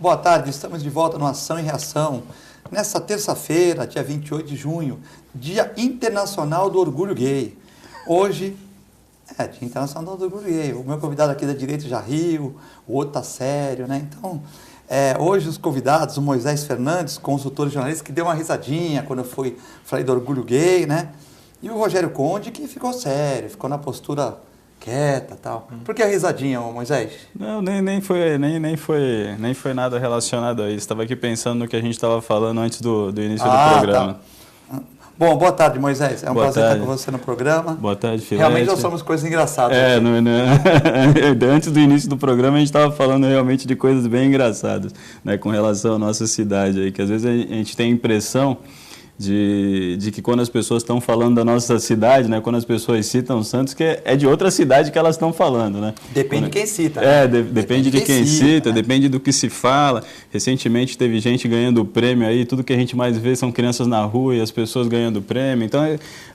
Boa tarde, estamos de volta no Ação e Reação. Nessa terça-feira, dia 28 de junho, Dia Internacional do Orgulho Gay. Hoje, Dia Internacional do Orgulho Gay. O meu convidado aqui da direita já riu, o outro tá sério, né? Então, hoje os convidados, o Moisés Fernandes, consultor e jornalista, que deu uma risadinha quando eu falei do Orgulho Gay, né? E o Rogério Conde, que ficou sério, ficou na postura quieta e tal. Por que a risadinha, Moisés? Não, nem foi nada relacionado a isso. Estava aqui pensando no que a gente estava falando antes do início do programa. Tá. Bom, boa tarde, Moisés. É um prazer estar com você no programa. Boa tarde, Filete. Realmente nós somos coisas engraçadas. Antes do início do programa a gente estava falando realmente de coisas bem engraçadas, né, com relação à nossa cidade aí, que às vezes a gente tem a impressão de que quando as pessoas estão falando da nossa cidade, né, quando as pessoas citam Santos, que é de outra cidade que elas estão falando, né? Depende de quem cita. Né? Depende de quem cita, depende do que se fala. Recentemente teve gente ganhando prêmio aí, tudo que a gente mais vê são crianças na rua e as pessoas ganhando prêmio. Então,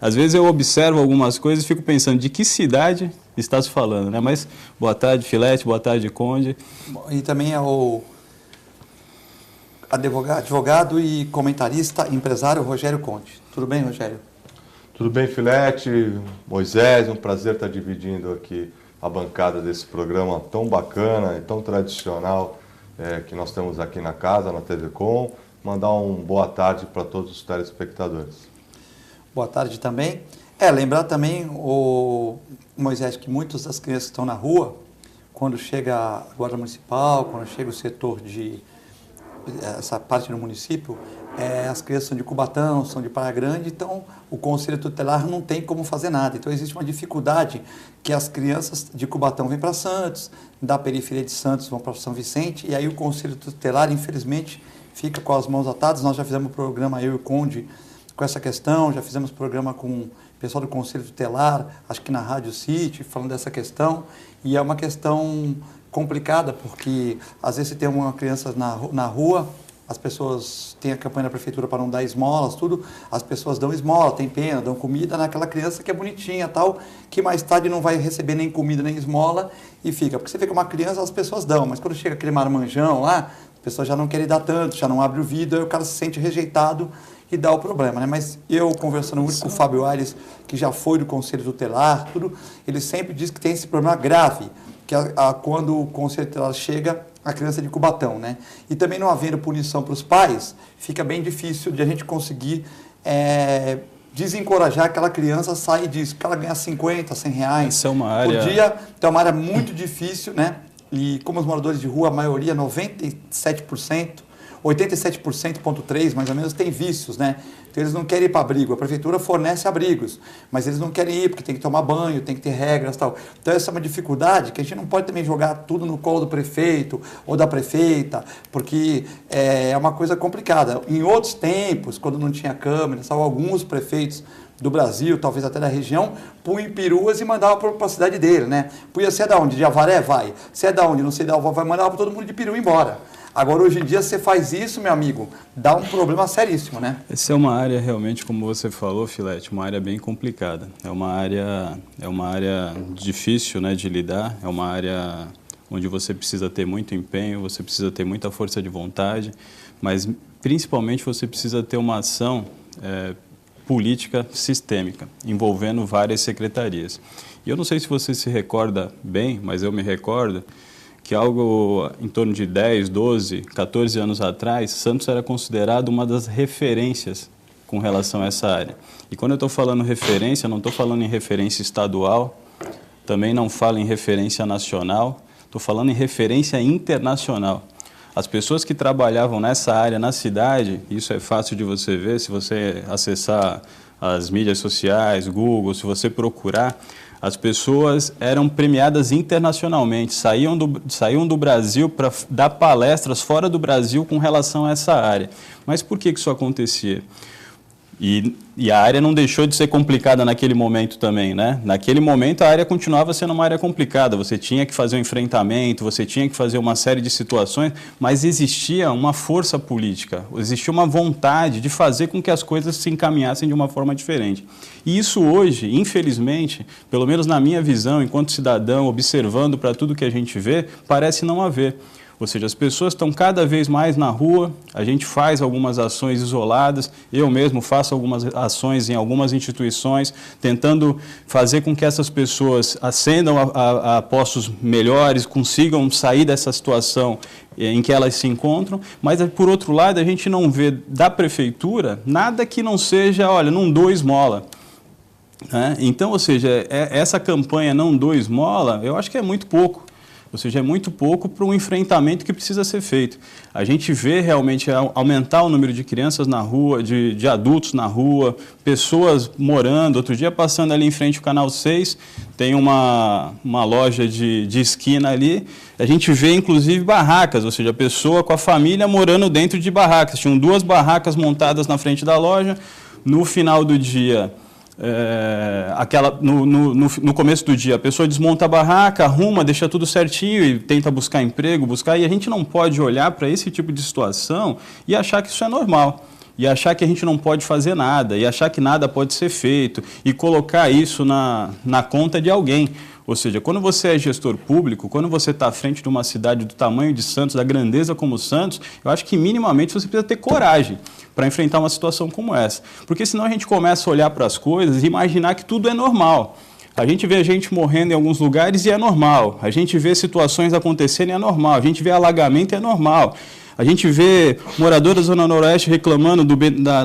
às vezes eu observo algumas coisas e fico pensando de que cidade está se falando, né? Mas boa tarde, Filete, boa tarde, Conde. E também é o advogado e comentarista, empresário Rogério Conde. Tudo bem, Rogério? Tudo bem, Filete, Moisés, um prazer estar dividindo aqui a bancada desse programa tão bacana e tão tradicional que nós temos aqui na casa, na TV Com. Mandar uma boa tarde para todos os telespectadores. Boa tarde também. Lembrar também, o Moisés, que muitas das crianças que estão na rua, quando chega a Guarda Municipal, quando chega o setor essa parte do município, as crianças são de Cubatão, são de Praia Grande, então o Conselho Tutelar não tem como fazer nada. Então existe uma dificuldade que as crianças de Cubatão vêm para Santos, da periferia de Santos vão para São Vicente, e aí o Conselho Tutelar, infelizmente, fica com as mãos atadas. Nós já fizemos programa, eu e o Conde, com essa questão, já fizemos programa com o pessoal do Conselho Tutelar, acho que na Rádio City, falando dessa questão, e é uma questão complicada, porque às vezes você tem uma criança na rua, as pessoas têm a campanha da prefeitura para não dar esmolas, tudo, as pessoas dão esmola, tem pena, dão comida naquela criança que é bonitinha, tal, que mais tarde não vai receber nem comida nem esmola e fica. Porque você vê que uma criança as pessoas dão, mas quando chega aquele marmanjão lá, as pessoas já não querem dar tanto, já não abre o vidro, aí o cara se sente rejeitado e dá o problema, né? Mas eu, conversando muito com o Fábio Aires, que já foi do Conselho Tutelar, tudo, ele sempre diz que tem esse problema grave, que quando o Conselho Tutelar chega, a criança de Cubatão, né? E também não havendo punição para os pais, fica bem difícil de a gente conseguir desencorajar aquela criança a sair disso, que ela ganha 50, 100 reais por dia. Então é uma área muito difícil, né? E como os moradores de rua, a maioria, 97%, 87,3% mais ou menos, tem vícios, né? Então eles não querem ir para abrigo. A prefeitura fornece abrigos, mas eles não querem ir porque tem que tomar banho, tem que ter regras e tal. Então essa é uma dificuldade que a gente não pode também jogar tudo no colo do prefeito ou da prefeita, porque é uma coisa complicada. Em outros tempos, quando não tinha câmeras, alguns prefeitos do Brasil, talvez até da região, punham peruas e mandavam para a cidade dele, né? Punha, você é da onde? De Avaré? Vai. Você é da onde? Não sei da onde, vai mandar para todo mundo de peru embora. Agora, hoje em dia, você faz isso, meu amigo, dá um problema seríssimo, né? Essa é uma área realmente, como você falou, Filete, uma área bem complicada. É uma área difícil, né, de lidar, é uma área onde você precisa ter muito empenho, você precisa ter muita força de vontade, mas principalmente você precisa ter uma ação política sistêmica, envolvendo várias secretarias. E eu não sei se você se recorda bem, mas eu me recordo que algo em torno de 10, 12, 14 anos atrás, Santos era considerado uma das referências com relação a essa área. E quando eu estou falando referência, não estou falando em referência estadual, também não falo em referência nacional, estou falando em referência internacional. As pessoas que trabalhavam nessa área na cidade, isso é fácil de você ver, se você acessar as mídias sociais, Google, se você procurar, as pessoas eram premiadas internacionalmente, saíam do Brasil para dar palestras fora do Brasil com relação a essa área. Mas por que isso acontecia? E a área não deixou de ser complicada naquele momento também, né? Naquele momento a área continuava sendo uma área complicada, você tinha que fazer um enfrentamento, você tinha que fazer uma série de situações, mas existia uma força política, existia uma vontade de fazer com que as coisas se encaminhassem de uma forma diferente. E isso hoje, infelizmente, pelo menos na minha visão, enquanto cidadão, observando para tudo que a gente vê, parece não haver. Ou seja, as pessoas estão cada vez mais na rua, a gente faz algumas ações isoladas, eu mesmo faço algumas ações em algumas instituições, tentando fazer com que essas pessoas ascendam a postos melhores, consigam sair dessa situação em que elas se encontram, mas, por outro lado, a gente não vê da prefeitura nada que não seja, olha, não dou esmola. Então, ou seja, essa campanha não dou esmola, eu acho que é muito pouco. Ou seja, é muito pouco para um enfrentamento que precisa ser feito. A gente vê realmente aumentar o número de crianças na rua, de adultos na rua, pessoas morando. Outro dia, passando ali em frente ao Canal 6, tem uma loja de esquina ali. A gente vê, inclusive, barracas, ou seja, a pessoa com a família morando dentro de barracas. Tinham 2 barracas montadas na frente da loja. No final do dia... no começo do dia, a pessoa desmonta a barraca, arruma, deixa tudo certinho e tenta buscar emprego, e a gente não pode olhar para esse tipo de situação e achar que isso é normal, e achar que a gente não pode fazer nada, e achar que nada pode ser feito, e colocar isso na conta de alguém. Ou seja, quando você é gestor público, quando você está à frente de uma cidade do tamanho de Santos, da grandeza como Santos, eu acho que minimamente você precisa ter coragem para enfrentar uma situação como essa. Porque senão a gente começa a olhar para as coisas e imaginar que tudo é normal. A gente vê gente morrendo em alguns lugares e é normal. A gente vê situações acontecendo e é normal. A gente vê alagamento e é normal. A gente vê moradores da Zona Noroeste reclamando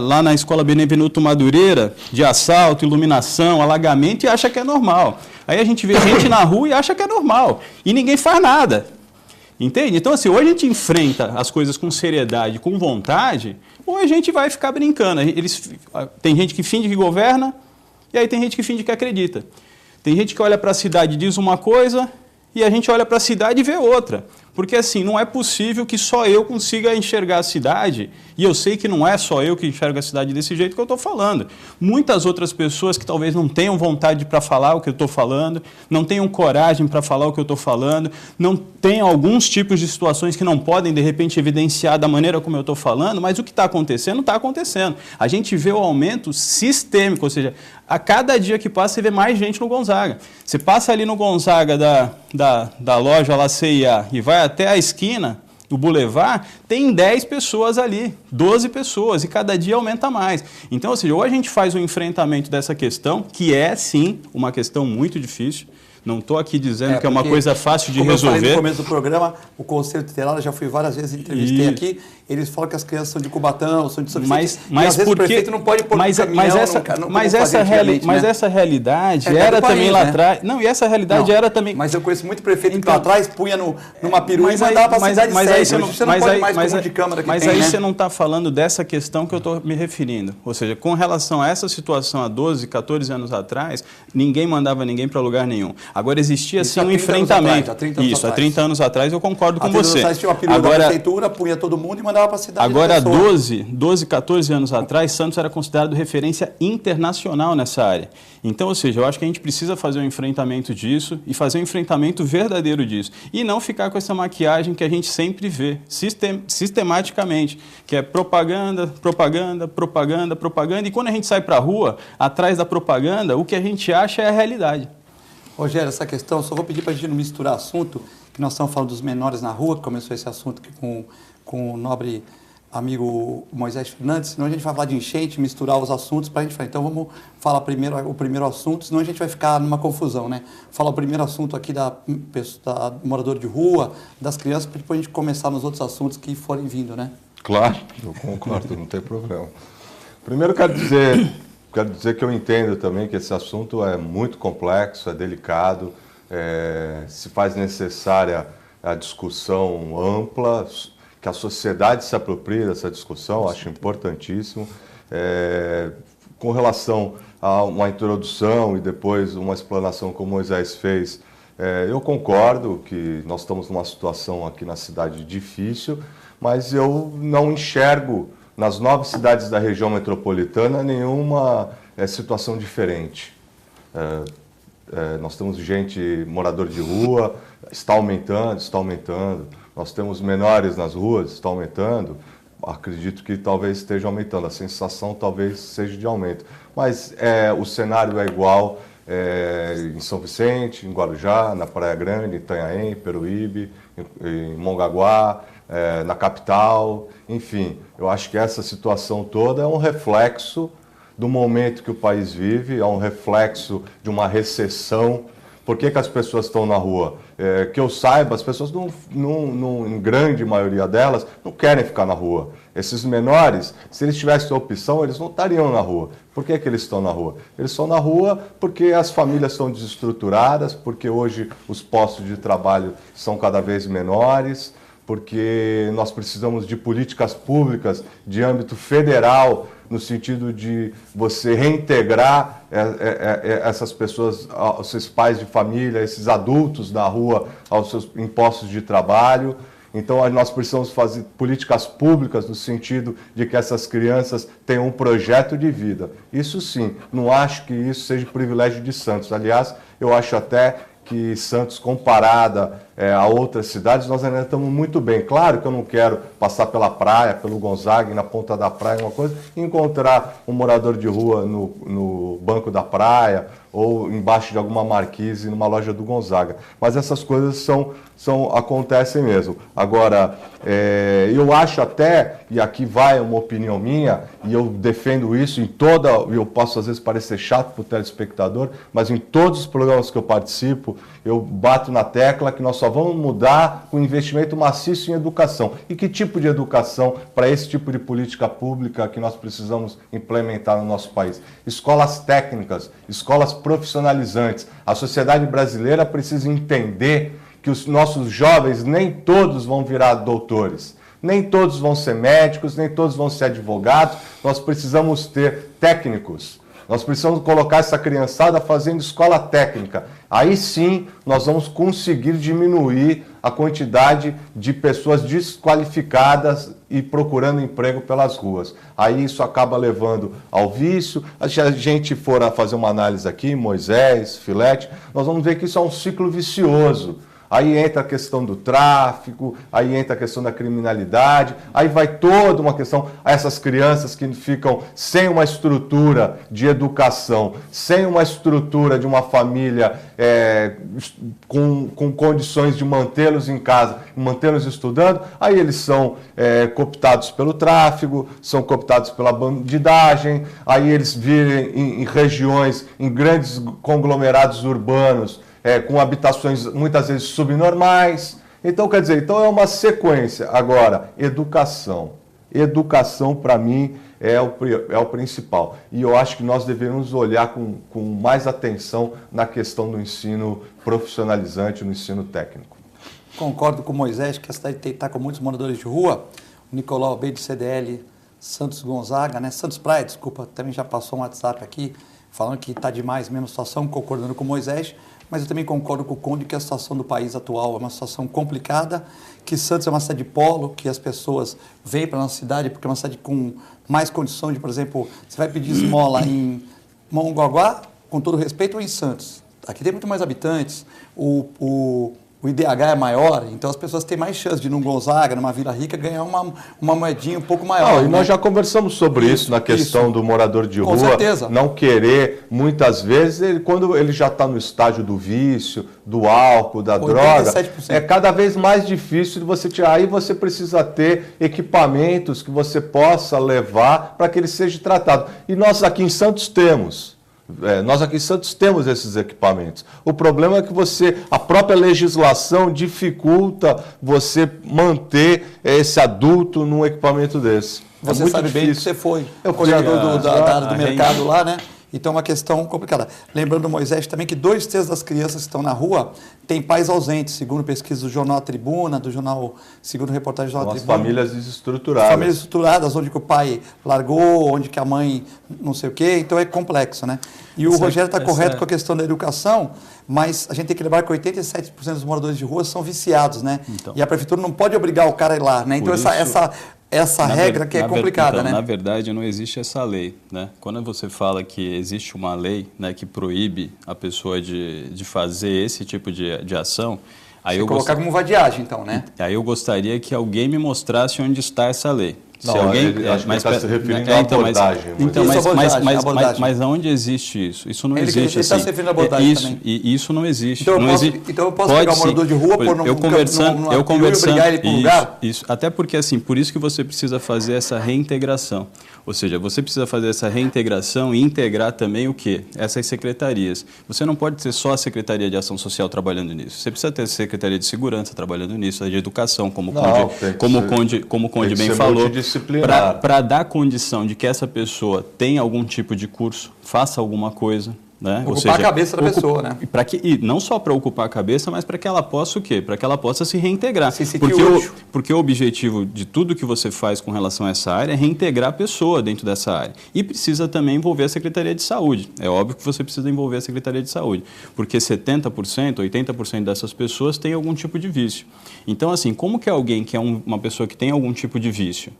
lá na Escola Benevenuto Madureira de assalto, iluminação, alagamento e acha que é normal. Aí a gente vê gente na rua e acha que é normal. E ninguém faz nada. Entende? Então, assim, ou a gente enfrenta as coisas com seriedade, com vontade, ou a gente vai ficar brincando. Tem gente que finge que governa e aí tem gente que finge que acredita. Tem gente que olha para a cidade e diz uma coisa e a gente olha para a cidade e vê outra. Porque, assim, não é possível que só eu consiga enxergar a cidade, e eu sei que não é só eu que enxergo a cidade desse jeito que eu estou falando. Muitas outras pessoas que talvez não tenham vontade para falar o que eu estou falando, não tenham coragem para falar o que eu estou falando, não tenham alguns tipos de situações que não podem, de repente, evidenciar da maneira como eu estou falando, mas o que está acontecendo, está acontecendo. A gente vê o aumento sistêmico, ou seja, a cada dia que passa, você vê mais gente no Gonzaga. Você passa ali no Gonzaga da loja lá CIA e vai até a esquina do Boulevard, tem 10 pessoas ali, 12 pessoas, e cada dia aumenta mais. Então, ou seja, ou a gente faz um enfrentamento dessa questão, que é, sim, uma questão muito difícil. Não estou aqui dizendo que é uma coisa fácil de resolver. Eu falei no começo do programa, o Conselho Tutelar, eu já fui várias vezes, entrevistei aqui, eles falam que as crianças são de Cubatão, são de São Vicente, mas às vezes o prefeito não pode pôr no caminhão, mas essa realidade era também lá atrás. Não, e essa realidade era também... Mas eu conheço muito prefeito que lá atrás punha numa perua e mandava para a cidade sede. Você não pode mais como de câmara que tem, Mas aí você não está falando dessa questão que eu estou me referindo. Ou seja, com relação a essa situação há 12, 14 anos atrás, ninguém mandava ninguém para lugar nenhum. Agora, existia sim um enfrentamento. Há 30 anos atrás eu concordo com você. Tinha uma perua da prefeitura, punha todo mundo e mandava para a cidade. Agora, 12, 14 anos atrás, Santos era considerado referência internacional nessa área. Então, ou seja, eu acho que a gente precisa fazer um enfrentamento disso e fazer um enfrentamento verdadeiro disso. E não ficar com essa maquiagem que a gente sempre vê, sistematicamente, que é propaganda, propaganda, propaganda, propaganda. E quando a gente sai para a rua, atrás da propaganda, o que a gente acha é a realidade. Rogério, essa questão, só vou pedir para a gente não misturar assunto, que nós estamos falando dos menores na rua, que começou esse assunto aqui com o nobre amigo Moisés Fernandes, senão a gente vai falar de enchente, misturar os assuntos para a gente falar. Então vamos falar primeiro o primeiro assunto, senão a gente vai ficar numa confusão, né? Falar o primeiro assunto aqui da morador de rua, das crianças, para depois a gente começar nos outros assuntos que forem vindo, né? Claro, eu concordo, não tem problema. Primeiro quero dizer que eu entendo também que esse assunto é muito complexo, é delicado, se faz necessária a discussão ampla, que a sociedade se aproprie dessa discussão, acho importantíssimo. Com relação a uma introdução e depois uma explanação como Moisés fez, eu concordo que nós estamos numa situação aqui na cidade difícil, mas eu não enxergo nas 9 cidades da região metropolitana nenhuma situação diferente. Nós temos gente, morador de rua, está aumentando. Nós temos menores nas ruas, está aumentando. Acredito que talvez esteja aumentando. A sensação talvez seja de aumento. Mas o cenário é igual em São Vicente, em Guarujá, na Praia Grande, em Itanhaém, Peruíbe, em Mongaguá, na capital, enfim. Eu acho que essa situação toda é um reflexo do momento que o país vive, é um reflexo de uma recessão. Por que as pessoas estão na rua? Que eu saiba, as pessoas, em grande maioria delas, não querem ficar na rua. Esses menores, se eles tivessem opção, eles não estariam na rua. Por que eles estão na rua? Eles estão na rua porque as famílias são desestruturadas, porque hoje os postos de trabalho são cada vez menores, porque nós precisamos de políticas públicas de âmbito federal, no sentido de você reintegrar essas pessoas, os seus pais de família, esses adultos da rua, aos seus impostos de trabalho. Então, nós precisamos fazer políticas públicas no sentido de que essas crianças tenham um projeto de vida. Isso sim, não acho que isso seja privilégio de Santos. Aliás, eu acho até que Santos, comparada a outras cidades, nós ainda estamos muito bem. Claro que eu não quero passar pela praia, pelo Gonzaga, na ponta da praia, uma coisa, e encontrar um morador de rua no banco da praia ou embaixo de alguma marquise numa loja do Gonzaga. Mas essas coisas acontecem mesmo. Agora, eu acho até, e aqui vai uma opinião minha, e eu defendo isso eu posso às vezes parecer chato para o telespectador, mas em todos os programas que eu participo, eu bato na tecla que nós só vamos mudar com investimento maciço em educação. E que tipo de educação para esse tipo de política pública que nós precisamos implementar no nosso país? Escolas técnicas, escolas profissionalizantes. A sociedade brasileira precisa entender que os nossos jovens nem todos vão virar doutores, nem todos vão ser médicos, nem todos vão ser advogados. Nós precisamos ter técnicos. Nós precisamos colocar essa criançada fazendo escola técnica. Aí sim nós vamos conseguir diminuir a quantidade de pessoas desqualificadas e procurando emprego pelas ruas. Aí isso acaba levando ao vício. Se a gente for a fazer uma análise aqui, Moisés, Filete, nós vamos ver que isso é um ciclo vicioso. Aí entra a questão do tráfico, aí entra a questão da criminalidade, aí vai toda uma questão, essas crianças que ficam sem uma estrutura de educação, sem uma estrutura de uma família com condições de mantê-los em casa, mantê-los estudando, aí eles são cooptados pelo tráfico, são cooptados pela bandidagem, aí eles vivem em regiões, em grandes conglomerados urbanos, com habitações muitas vezes subnormais. Então, quer dizer, é uma sequência. Agora, educação. Educação, para mim, é o principal. E eu acho que nós devemos olhar com mais atenção na questão do ensino profissionalizante, no ensino técnico. Concordo com o Moisés, que a cidade está com muitos moradores de rua. O Nicolau B de CDL, Santos Gonzaga, Santos Praia, desculpa, também já passou um WhatsApp aqui, falando que está demais mesmo a situação, concordando com o Moisés. Mas eu também concordo com o Conde que a situação do país atual é uma situação complicada, que Santos é uma cidade de polo, que as pessoas vêm para a nossa cidade porque é uma cidade com mais condição de, por exemplo, você vai pedir esmola em Mongaguá, com todo respeito, ou em Santos. Aqui tem muito mais habitantes, o IDH é maior, então as pessoas têm mais chance de, num Gonzaga, numa Vila Rica, ganhar uma moedinha um pouco maior. E nós já conversamos sobre isso na questão do morador de rua. Com certeza. Não querer, muitas vezes, quando ele já está no estágio do vício, do álcool, da 87%. Droga, é cada vez mais difícil de você tirar. Aí você precisa ter equipamentos que você possa levar para que ele seja tratado. E nós aqui em Santos temos. Nós aqui em Santos temos esses equipamentos. O problema é que a própria legislação dificulta você manter esse adulto num equipamento desse. Você sabe bem que você foi o coordenador da área do mercado lá, né? Então é uma questão complicada. Lembrando, Moisés, também que 2/3 das crianças que estão na rua têm pais ausentes, segundo pesquisa do jornal Tribuna, segundo reportagem do jornal Tribuna. Famílias desestruturadas. Famílias estruturadas, onde que o pai largou, onde que a mãe não sei o quê, então é complexo, né? E o Rogério está correto com a questão da educação, mas a gente tem que lembrar que 87% dos moradores de rua são viciados, né? Então, e a prefeitura não pode obrigar o cara a ir lá, né? Então essa regra que é complicada, né? Na verdade, não existe essa lei, né? Quando você fala que existe uma lei, né, que proíbe a pessoa de fazer esse tipo de ação, aí colocar como vadiagem, então, né? Aí eu gostaria que alguém me mostrasse onde está essa lei. Se alguém, acho que ele está se referindo à abordagem. Mas aonde existe isso? Isso não existe. Ele está se referindo à abordagem também. Isso não existe. Então eu posso pegar o morador de rua, pôr eu conversando, e obrigar ele para um lugar? Isso, até porque, assim, por isso que você precisa fazer essa reintegração. Ou seja, você precisa fazer essa reintegração e integrar também o quê? Essas secretarias. Você não pode ter só a Secretaria de Ação Social trabalhando nisso. Você precisa ter a Secretaria de Segurança trabalhando nisso, a de Educação, como o Conde bem falou. Para dar condição de que essa pessoa tenha algum tipo de curso, faça alguma coisa. Né? Ocupar a cabeça da pessoa, né? E não só para ocupar a cabeça, mas para que ela possa o quê? Para que ela possa se reintegrar. Porque o objetivo de tudo que você faz com relação a essa área é reintegrar a pessoa dentro dessa área. E precisa também envolver a Secretaria de Saúde. É óbvio que você precisa envolver a Secretaria de Saúde, porque 70%, 80% dessas pessoas têm algum tipo de vício. Então, assim, como que alguém que é uma pessoa que tem algum tipo de vício,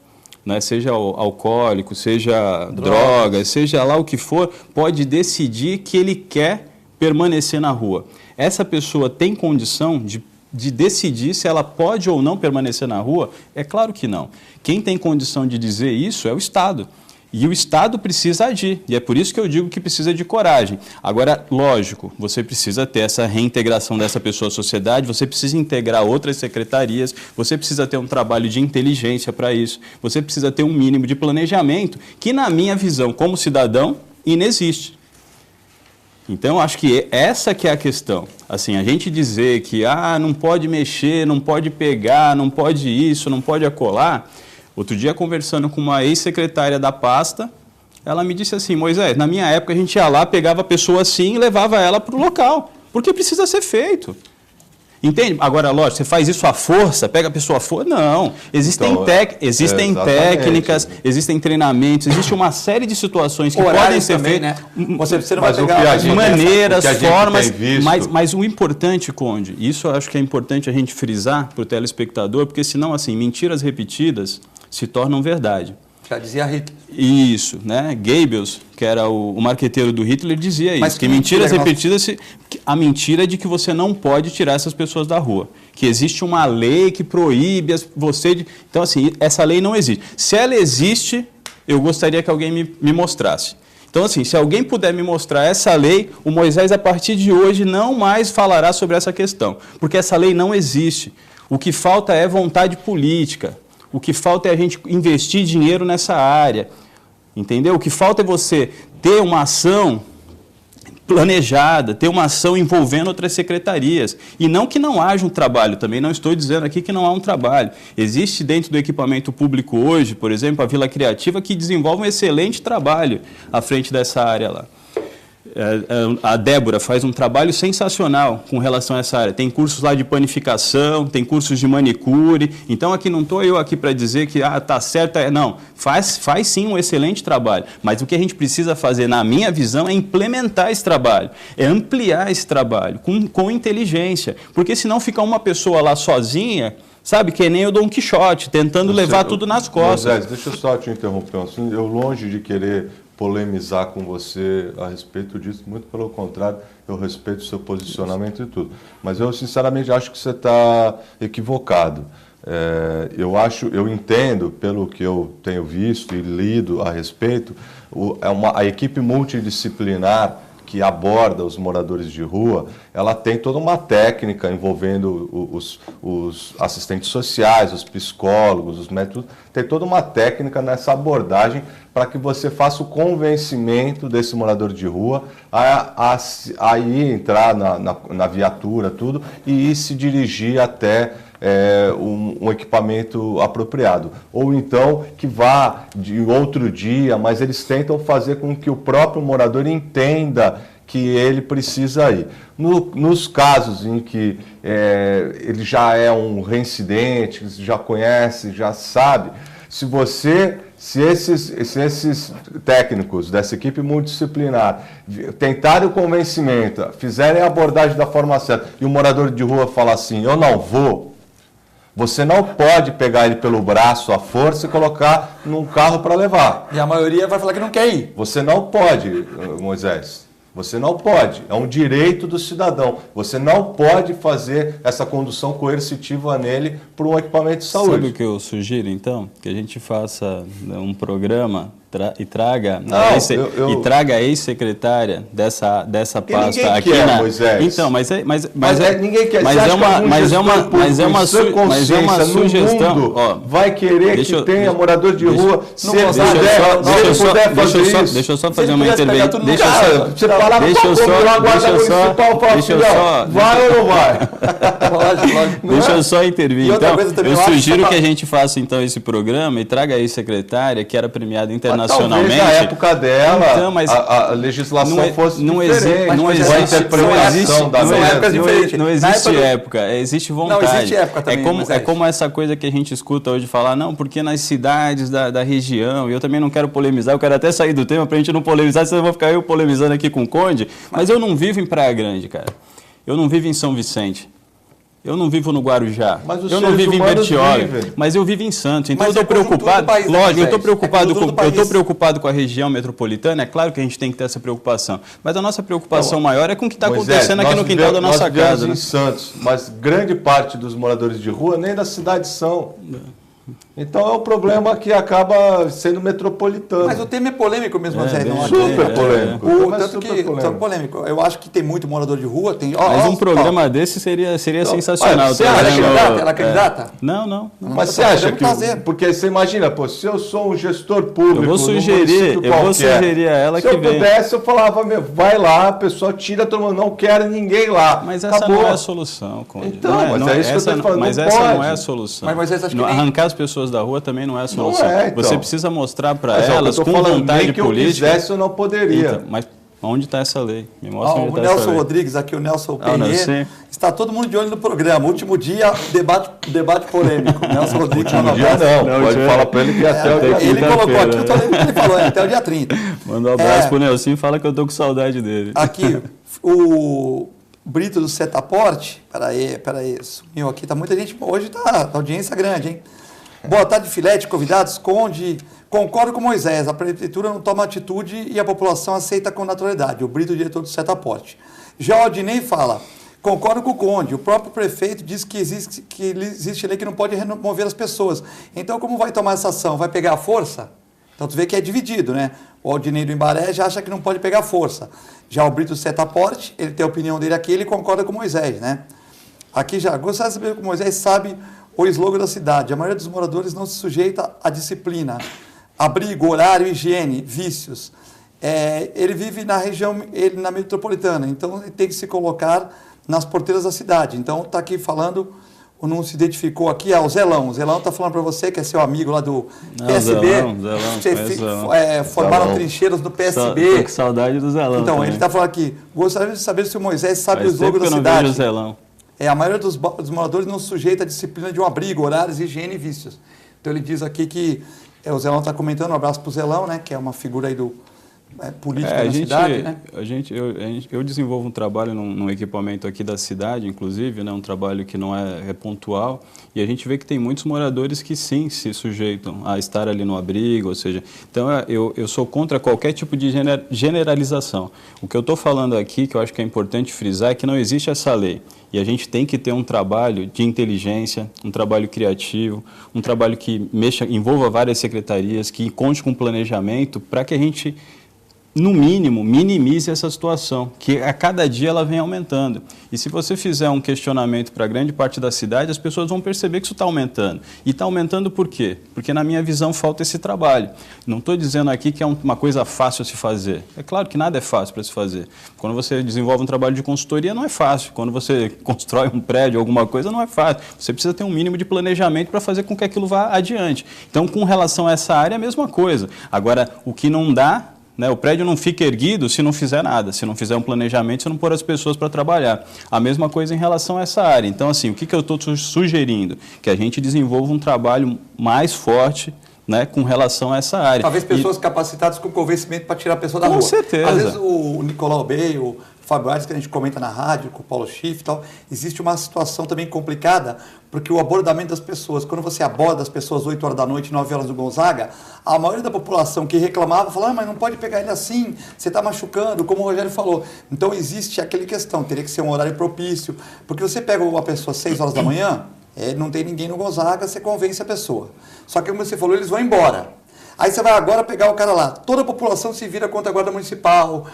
né, seja alcoólico, seja drogas, seja lá o que for, pode decidir que ele quer permanecer na rua? Essa pessoa tem condição de decidir se ela pode ou não permanecer na rua? É claro que não. Quem tem condição de dizer isso é o Estado. E o Estado precisa agir, e é por isso que eu digo que precisa de coragem. Agora, lógico, você precisa ter essa reintegração dessa pessoa à sociedade, você precisa integrar outras secretarias, você precisa ter um trabalho de inteligência para isso, você precisa ter um mínimo de planejamento, que na minha visão, como cidadão, inexiste. Então, acho que essa que é a questão. Assim, a gente dizer que não pode mexer, não pode pegar, não pode isso, não pode acolá. Outro dia, conversando com uma ex-secretária da pasta, ela me disse assim: Moisés, na minha época a gente ia lá, pegava a pessoa assim e levava ela para o local, porque precisa ser feito. Entende? Agora, lógico, você faz isso à força, pega a pessoa à força? Não. Existem técnicas, existem treinamentos, existe uma série de situações que podem ser feitas. Né? Você não vai pegar maneiras, formas, mas o importante, Conde, isso eu acho que é importante a gente frisar para o telespectador, porque senão, assim, mentiras repetidas se tornam verdade. Já dizia Hitler. Isso, né? Goebbels, que era o marqueteiro do Hitler, dizia isso. Mas que mentiras repetidas, a mentira é de que você não pode tirar essas pessoas da rua. Que existe uma lei que proíbe você... Então, assim, essa lei não existe. Se ela existe, eu gostaria que alguém me mostrasse. Então, assim, se alguém puder me mostrar essa lei, o Moisés, a partir de hoje, não mais falará sobre essa questão. Porque essa lei não existe. O que falta é vontade política. O que falta é a gente investir dinheiro nessa área, entendeu? O que falta é você ter uma ação planejada, ter uma ação envolvendo outras secretarias. E não que não haja um trabalho, também não estou dizendo aqui que não há um trabalho. Existe dentro do equipamento público hoje, por exemplo, a Vila Criativa, que desenvolve um excelente trabalho à frente dessa área lá. A Débora faz um trabalho sensacional com relação a essa área. Tem cursos lá de panificação, tem cursos de manicure. Então, aqui não estou eu aqui para dizer que tá certo. Não, faz sim um excelente trabalho. Mas o que a gente precisa fazer, na minha visão, é implementar esse trabalho. É ampliar esse trabalho com inteligência. Porque senão fica uma pessoa lá sozinha, sabe, que é nem o Dom Quixote, tentando levar tudo nas costas. Moisés, deixa eu só te interromper. Assim, eu longe de querer polemizar com você a respeito disso, muito pelo contrário, eu respeito o seu posicionamento e tudo. Mas eu sinceramente acho que você está equivocado. Eu entendo, pelo que eu tenho visto e lido a respeito, a equipe multidisciplinar que aborda os moradores de rua, ela tem toda uma técnica envolvendo os assistentes sociais, os psicólogos, os médicos, tem toda uma técnica nessa abordagem para que você faça o convencimento desse morador de rua a ir entrar na viatura, tudo, e ir se dirigir até um equipamento apropriado. Ou então que vá de outro dia, mas eles tentam fazer com que o próprio morador entenda que ele precisa ir. Nos casos em que ele já é um reincidente, já conhece, já sabe, se esses técnicos dessa equipe multidisciplinar tentarem o convencimento, fizerem a abordagem da forma certa, e o morador de rua falar assim, eu não vou, você não pode pegar ele pelo braço à força e colocar num carro para levar. E a maioria vai falar que não quer ir. Você não pode, Moisés. Você não pode, é um direito do cidadão. Você não pode fazer essa condução coercitiva nele por um equipamento de saúde. Sabe o que eu sugiro, então? Que a gente faça um programa e traga a ex-secretária dessa pasta aqui Moisés. Então, mas ninguém quer. Mas é uma sugestão. No mundo, vai querer que tenha morador de rua. Deixa eu só fazer uma intervenção. Vai ou não vai? Deixa eu só intervir. Então, eu sugiro que a gente faça então esse programa e traga a ex-secretária que era premiada internacionalmente. Talvez na época dela então, a legislação fosse diferente. Não existe época, existe vontade. Não existe época também. É como essa coisa que a gente escuta hoje falar, não, porque nas cidades da região, e eu também não quero polemizar, eu quero até sair do tema para a gente não polemizar, senão eu vou ficar eu polemizando aqui com o Conde, mas eu não vivo em Praia Grande, cara. Eu não vivo em São Vicente. Eu não vivo no Guarujá, eu não vivo em Bertioga, mas eu vivo em Santos. Então eu estou preocupado, lógico, eu estou preocupado com a região metropolitana, é claro que a gente tem que ter essa preocupação. Mas a nossa preocupação maior é com o que está acontecendo aqui no quintal da nossa casa. Nós vivemos em Santos, mas grande parte dos moradores de rua nem da cidade são. Então é um problema que acaba sendo metropolitano. Mas o tema é polêmico mesmo, Zé. Super polêmico. Tanto polêmico. Eu acho que tem muito morador de rua. Mas um programa desse seria sensacional. Você acha que ela candidata? Não. Mas você acha que... Porque você imagina, se eu sou um gestor público... Eu vou sugerir a ela que venha. Se eu pudesse, eu falava, vai lá, pessoal, tira todo mundo, não quero ninguém lá. Mas essa não é a solução, Conde. Então, mas é isso que eu estou te falando. Mas essa não é a solução. Mas acho que arrancar as pessoas da rua também não é a solução. Então. Você precisa mostrar para elas com vontade política. Que eu quisesse, eu não poderia. Então, mas onde está essa lei? Me mostra onde está essa lei. O Nelson Rodrigues, aqui o Nelson Perrier, está todo mundo de olho no programa. Último dia, debate polêmico. Nelson Rodrigues. Último dia não, pode falar para ele que até o dia 30. Ele colocou aqui, eu estou lendo o que ele falou, até o dia 30. Manda um abraço pro Nelson e fala que eu estou com saudade dele. Aqui, o Brito do Setaporte, peraí, sumiu aqui, tá muita gente, hoje tá audiência grande, hein? Boa tarde, Filete, convidados, Conde, concordo com Moisés, a prefeitura não toma atitude e a população aceita com naturalidade, o Brito, diretor do Setaporte. Já o Aldinei fala, concordo com o Conde, o próprio prefeito diz que existe lei que não pode remover as pessoas, então como vai tomar essa ação? Vai pegar a força? Então tu vê que é dividido, né? O Aldinei do Imbaré já acha que não pode pegar força. Já o Brito do Setaporte, ele tem a opinião dele aqui, ele concorda com Moisés, né? Aqui já, gostaria de saber que Moisés sabe o slogan da cidade. A maioria dos moradores não se sujeita à disciplina, abrigo, horário, higiene, vícios. Ele vive na região, na metropolitana, então ele tem que se colocar nas porteiras da cidade. Então está aqui falando, não se identificou aqui, o Zelão. O Zelão está falando para você, que é seu amigo lá do PSB. Formaram trincheiras do PSB. Estou com saudade do Zelão. Então, também. Ele está falando aqui, gostaria de saber se o Moisés sabe Faz o slogan da tempo que eu cidade. não vejo o Zelão. A maioria dos moradores não se sujeita à disciplina de um abrigo, horários, higiene e vícios. Então ele diz aqui que o Zelão está comentando, um abraço para o Zelão, né, que é uma figura aí do política da cidade, né? Eu desenvolvo um trabalho num equipamento aqui da cidade, inclusive, né, um trabalho que não é pontual, e a gente vê que tem muitos moradores que sim se sujeitam a estar ali no abrigo, ou seja, então eu sou contra qualquer tipo de generalização. O que eu estou falando aqui, que eu acho que é importante frisar, é que não existe essa lei. E a gente tem que ter um trabalho de inteligência, um trabalho criativo, um trabalho que envolva várias secretarias, que conte com planejamento para que a gente, no mínimo, minimize essa situação, que a cada dia ela vem aumentando. E se você fizer um questionamento para grande parte da cidade, as pessoas vão perceber que isso está aumentando. E está aumentando por quê? Porque, na minha visão, falta esse trabalho. Não estou dizendo aqui que é uma coisa fácil a se fazer. É claro que nada é fácil para se fazer. Quando você desenvolve um trabalho de consultoria, não é fácil. Quando você constrói um prédio, alguma coisa, não é fácil. Você precisa ter um mínimo de planejamento para fazer com que aquilo vá adiante. Então, com relação a essa área, é a mesma coisa. Agora, o que não dá... O prédio não fica erguido se não fizer nada, se não fizer um planejamento, se não pôr as pessoas para trabalhar. A mesma coisa em relação a essa área. Então, assim, o que eu estou sugerindo? Que a gente desenvolva um trabalho mais forte, né, com relação a essa área. Talvez pessoas capacitadas com convencimento para tirar a pessoa da rua. Com certeza. Às vezes o Nicolau Bey, o Fábio Aires, que a gente comenta na rádio, com o Paulo Schiff e tal, existe uma situação também complicada, porque o abordamento das pessoas, quando você aborda as pessoas 8 horas da noite, 9 horas do Gonzaga, a maioria da população que reclamava, falava, mas não pode pegar ele assim, você está machucando, como o Rogério falou. Então existe aquela questão, teria que ser um horário propício, porque você pega uma pessoa 6 horas da manhã, não tem ninguém no Gonzaga, você convence a pessoa. Só que como você falou, eles vão embora. Aí você vai agora pegar o cara lá. Toda a população se vira contra a Guarda Municipal,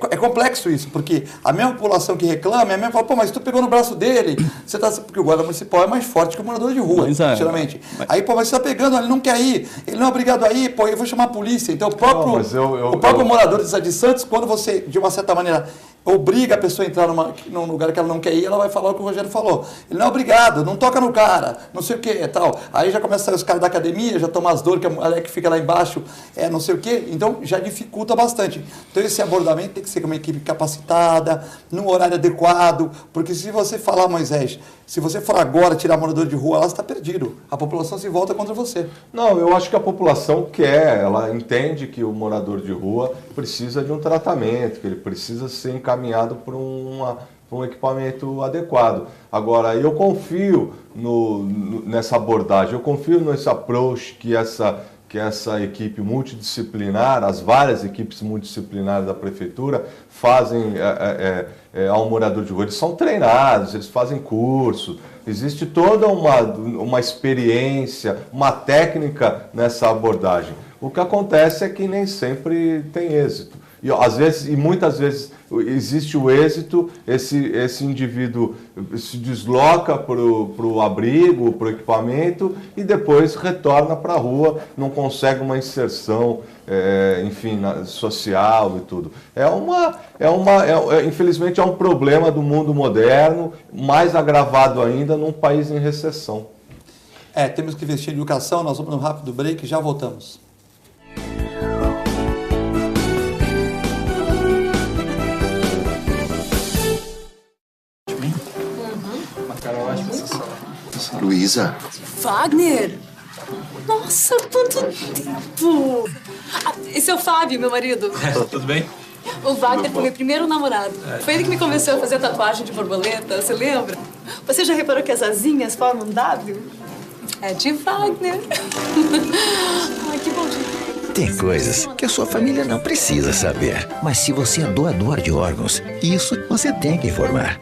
é complexo isso, porque a mesma população que reclama, a mesma fala, pô, mas tu pegou no braço dele, você tá, porque o Guarda Municipal é mais forte que o morador de rua, geralmente. Aí, pô, mas você tá pegando, ele não quer ir, ele não é obrigado a ir, pô, eu vou chamar a polícia. Então, o próprio morador de Santos, quando você, de uma certa maneira, obriga a pessoa a entrar num lugar que ela não quer ir, ela vai falar o que o Rogério falou. Ele não é obrigado, não toca no cara, não sei o que e tal. Aí já começa a sair os caras da academia, já tomam as dores, que a mulher que fica lá embaixo, não sei o que, então já dificulta bastante. Então esse abordamento tem que ser com uma equipe capacitada, num horário adequado, porque se você falar, Moisés, se você for agora tirar morador de rua, ela está perdido. A população se volta contra você. Não, eu acho que a população quer, ela entende que o morador de rua precisa de um tratamento, que ele precisa ser encaminhado por um equipamento adequado. Agora, eu confio nessa abordagem, eu confio nesse approach que essa equipe multidisciplinar, as várias equipes multidisciplinares da prefeitura fazem ao morador de rua. Eles são treinados, eles fazem curso, existe toda uma experiência, uma técnica nessa abordagem. O que acontece é que nem sempre tem êxito. E muitas vezes existe o êxito, esse indivíduo se desloca para o abrigo, para o equipamento e depois retorna para a rua, não consegue uma inserção, enfim, social e tudo. Infelizmente é um problema do mundo moderno, mais agravado ainda num país em recessão. Temos que investir em educação, nós vamos num rápido break e já voltamos. Luísa. Wagner! Nossa, quanto tempo! Esse é o Fábio, meu marido. Tudo bem? O Wagner foi meu primeiro namorado. Foi ele que me convenceu a fazer tatuagem de borboleta, você lembra? Você já reparou que as asinhas formam um W? É de Wagner. Ai, que bom dia. Tem coisas que a sua família não precisa saber. Mas se você é doador de órgãos, isso você tem que informar.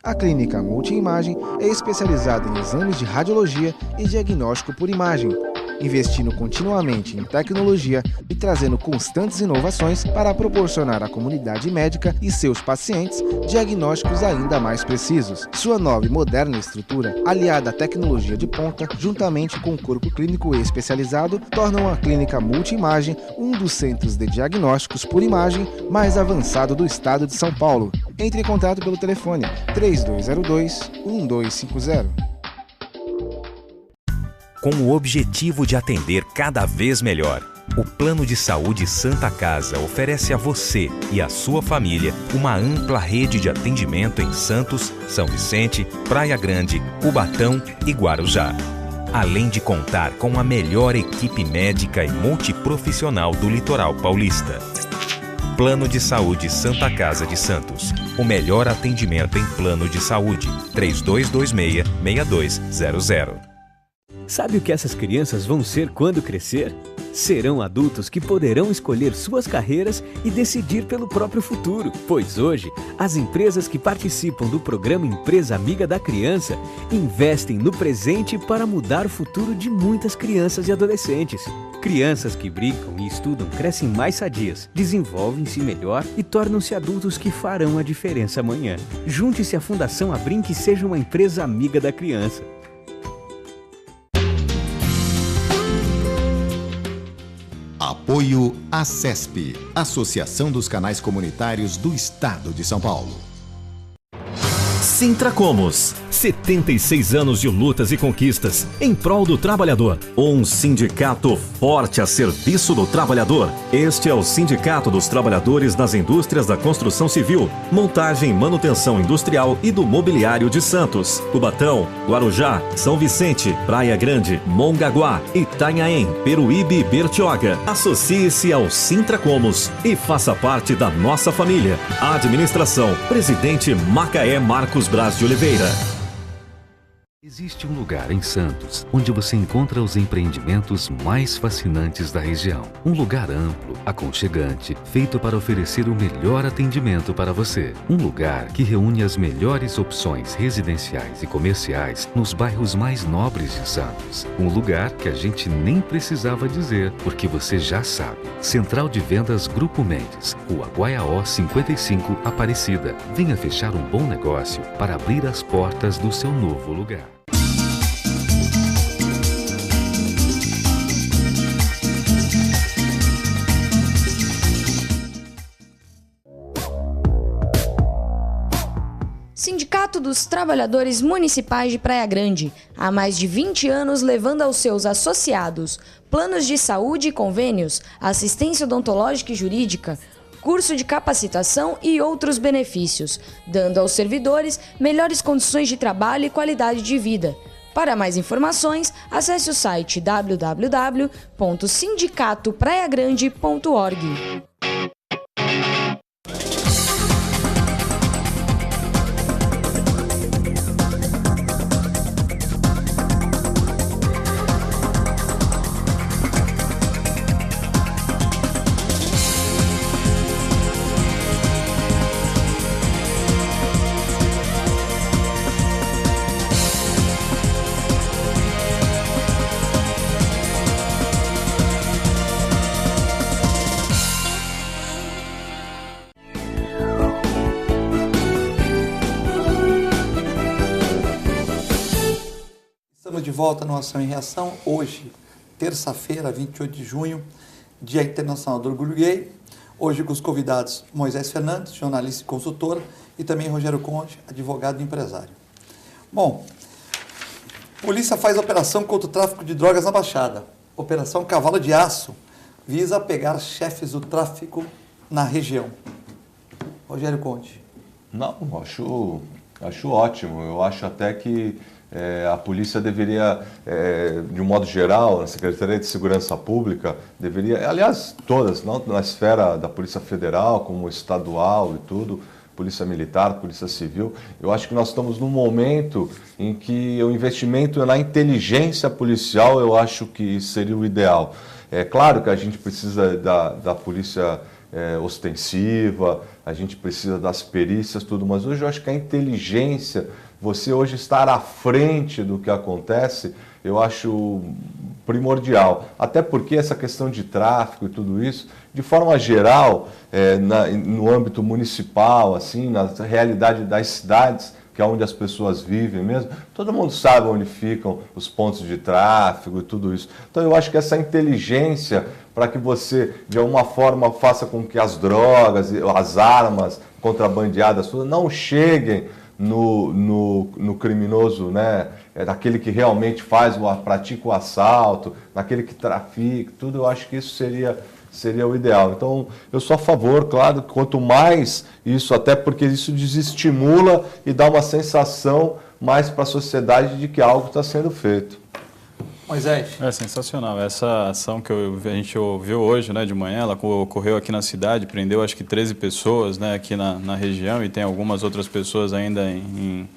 A Clínica Multiimagem é especializada em exames de radiologia e diagnóstico por imagem, investindo continuamente em tecnologia e trazendo constantes inovações para proporcionar à comunidade médica e seus pacientes diagnósticos ainda mais precisos. Sua nova e moderna estrutura, aliada à tecnologia de ponta, juntamente com o corpo clínico especializado, tornam a Clínica Multiimagem um dos centros de diagnósticos por imagem mais avançado do estado de São Paulo. Entre em contato pelo telefone 3202-1250. Com o objetivo de atender cada vez melhor, o Plano de Saúde Santa Casa oferece a você e a sua família uma ampla rede de atendimento em Santos, São Vicente, Praia Grande, Cubatão e Guarujá. Além de contar com a melhor equipe médica e multiprofissional do litoral paulista. Plano de Saúde Santa Casa de Santos. O melhor atendimento em plano de saúde. 3226-6200. Sabe o que essas crianças vão ser quando crescer? Serão adultos que poderão escolher suas carreiras e decidir pelo próprio futuro. Pois hoje, as empresas que participam do programa Empresa Amiga da Criança investem no presente para mudar o futuro de muitas crianças e adolescentes. Crianças que brincam e estudam crescem mais sadias, desenvolvem-se melhor e tornam-se adultos que farão a diferença amanhã. Junte-se à Fundação Abrinq e seja uma empresa amiga da criança. Apoio ACESP, Associação dos Canais Comunitários do Estado de São Paulo. Sintracomos, 76 anos de lutas e conquistas em prol do trabalhador. Um sindicato forte a serviço do trabalhador. Este é o Sindicato dos Trabalhadores nas Indústrias da Construção Civil, Montagem e Manutenção Industrial e do Mobiliário de Santos, Cubatão, Guarujá, São Vicente, Praia Grande, Mongaguá, Itanhaém, Peruíbe e Bertioga. Associe-se ao Sintracomos e faça parte da nossa família. Administração, Presidente Macaé Marcos Braz de Oliveira. Existe um lugar em Santos onde você encontra os empreendimentos mais fascinantes da região. Um lugar amplo, aconchegante, feito para oferecer o melhor atendimento para você. Um lugar que reúne as melhores opções residenciais e comerciais nos bairros mais nobres de Santos. Um lugar que a gente nem precisava dizer, porque você já sabe. Central de Vendas Grupo Mendes, Rua Guaiaó 55, Aparecida. Venha fechar um bom negócio para abrir as portas do seu novo lugar. Sindicato dos Trabalhadores Municipais de Praia Grande, há mais de 20 anos levando aos seus associados planos de saúde e convênios, assistência odontológica e jurídica, curso de capacitação e outros benefícios, dando aos servidores melhores condições de trabalho e qualidade de vida. Para mais informações, acesse o site www.sindicatopraiagrande.org. Estamos de volta no Ação e Reação, hoje, terça-feira, 28 de junho, Dia Internacional do Orgulho Gay. Hoje com os convidados Moisés Fernandes, jornalista e consultor, e também Rogério Conde, advogado e empresário. Bom, polícia faz operação contra o tráfico de drogas na Baixada. Operação Cavalo de Aço visa pegar chefes do tráfico na região. Rogério Conde. Não, acho ótimo. Eu acho até que a polícia deveria, de um modo geral, a Secretaria de Segurança Pública deveria, aliás, todas, não na esfera da Polícia Federal, como estadual e tudo, Polícia Militar, Polícia Civil, eu acho que nós estamos num momento em que o investimento na inteligência policial, eu acho que seria o ideal. É claro que a gente precisa da polícia ostensiva, a gente precisa das perícias, tudo, mas hoje eu acho que a inteligência, você hoje estar à frente do que acontece, eu acho primordial. Até porque essa questão de tráfico e tudo isso, de forma geral, no âmbito municipal, assim, na realidade das cidades, que é onde as pessoas vivem mesmo, todo mundo sabe onde ficam os pontos de tráfego e tudo isso. Então eu acho que essa inteligência, para que você, de alguma forma, faça com que as drogas, as armas contrabandeadas, não cheguem no criminoso, né? Naquele que realmente pratica o assalto, naquele que trafica, tudo, eu acho que isso seria o ideal. Então, eu sou a favor, claro, quanto mais isso, até porque isso desestimula e dá uma sensação mais para a sociedade de que algo está sendo feito. Moisés. É sensacional. Essa ação que a gente ouviu hoje, né, de manhã, ela ocorreu aqui na cidade, prendeu acho que 13 pessoas, né, aqui na região, e tem algumas outras pessoas ainda em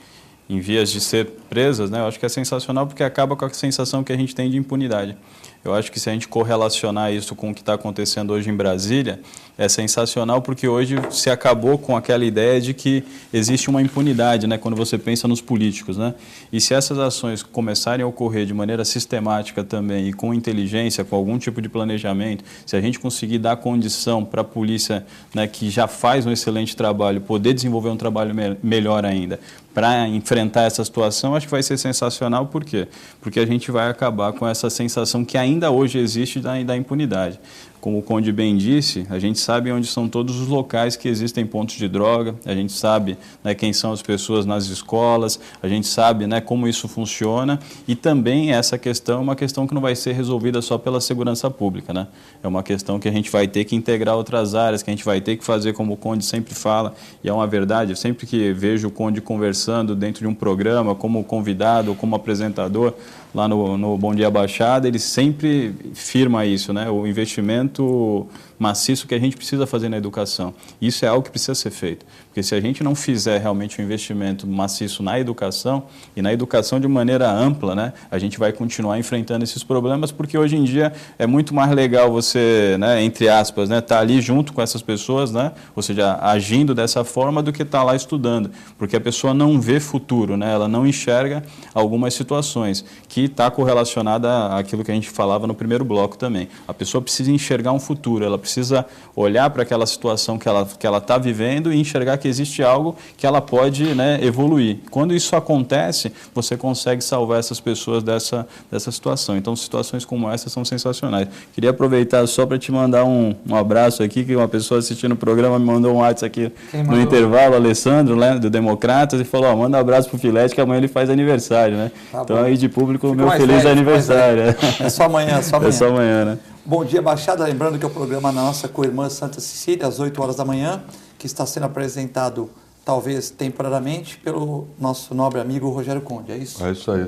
vias de ser presas, né? Eu acho que é sensacional porque acaba com a sensação que a gente tem de impunidade. Eu acho que se a gente correlacionar isso com o que está acontecendo hoje em Brasília, é sensacional porque hoje se acabou com aquela ideia de que existe uma impunidade, né, quando você pensa nos políticos, né? E se essas ações começarem a ocorrer de maneira sistemática também e com inteligência, com algum tipo de planejamento, se a gente conseguir dar condição para a polícia, né, que já faz um excelente trabalho, poder desenvolver um trabalho melhor ainda, para enfrentar essa situação, acho que vai ser sensacional. Por quê? Porque a gente vai acabar com essa sensação que ainda hoje existe da impunidade. como o Conde bem disse, a gente sabe onde são todos os locais que existem pontos de droga, a gente sabe, né, quem são as pessoas nas escolas, a gente sabe, né, como isso funciona, e também essa questão é uma questão que não vai ser resolvida só pela segurança pública, né? É uma questão que a gente vai ter que integrar outras áreas, que a gente vai ter que fazer como o Conde sempre fala, e é uma verdade, eu sempre que vejo o Conde conversando dentro de um programa, como convidado ou como apresentador, lá no Bom Dia Baixada, ele sempre firma isso, né? O investimento maciço que a gente precisa fazer na educação. Isso é algo que precisa ser feito. Porque se a gente não fizer realmente um investimento maciço na educação, e na educação de maneira ampla, né, a gente vai continuar enfrentando esses problemas, porque hoje em dia é muito mais legal você, né, entre aspas, né, tá ali junto com essas pessoas, né, ou seja, agindo dessa forma, do que estar lá estudando. Porque a pessoa não vê futuro, né, ela não enxerga algumas situações que está correlacionada àquilo que a gente falava no primeiro bloco também. A pessoa precisa enxergar um futuro, ela precisa olhar para aquela situação que ela está vivendo e enxergar que existe algo que ela pode, né, evoluir. Quando isso acontece, você consegue salvar essas pessoas dessa situação. Então, situações como essa são sensacionais. Queria aproveitar só para te mandar um abraço aqui, que uma pessoa assistindo o programa me mandou um WhatsApp aqui no intervalo, Alessandro, né, do Democratas, e falou, manda um abraço pro Filete, que amanhã ele faz aniversário, né? Tá, então, aí de público, o meu feliz aniversário. É só amanhã, só amanhã. É só amanhã, né? Bom dia, Baixada. Lembrando que é o programa na nossa co-irmã Santa Cecília, às 8 horas da manhã, que está sendo apresentado, talvez temporariamente, pelo nosso nobre amigo Rogério Conde, é isso? É isso aí.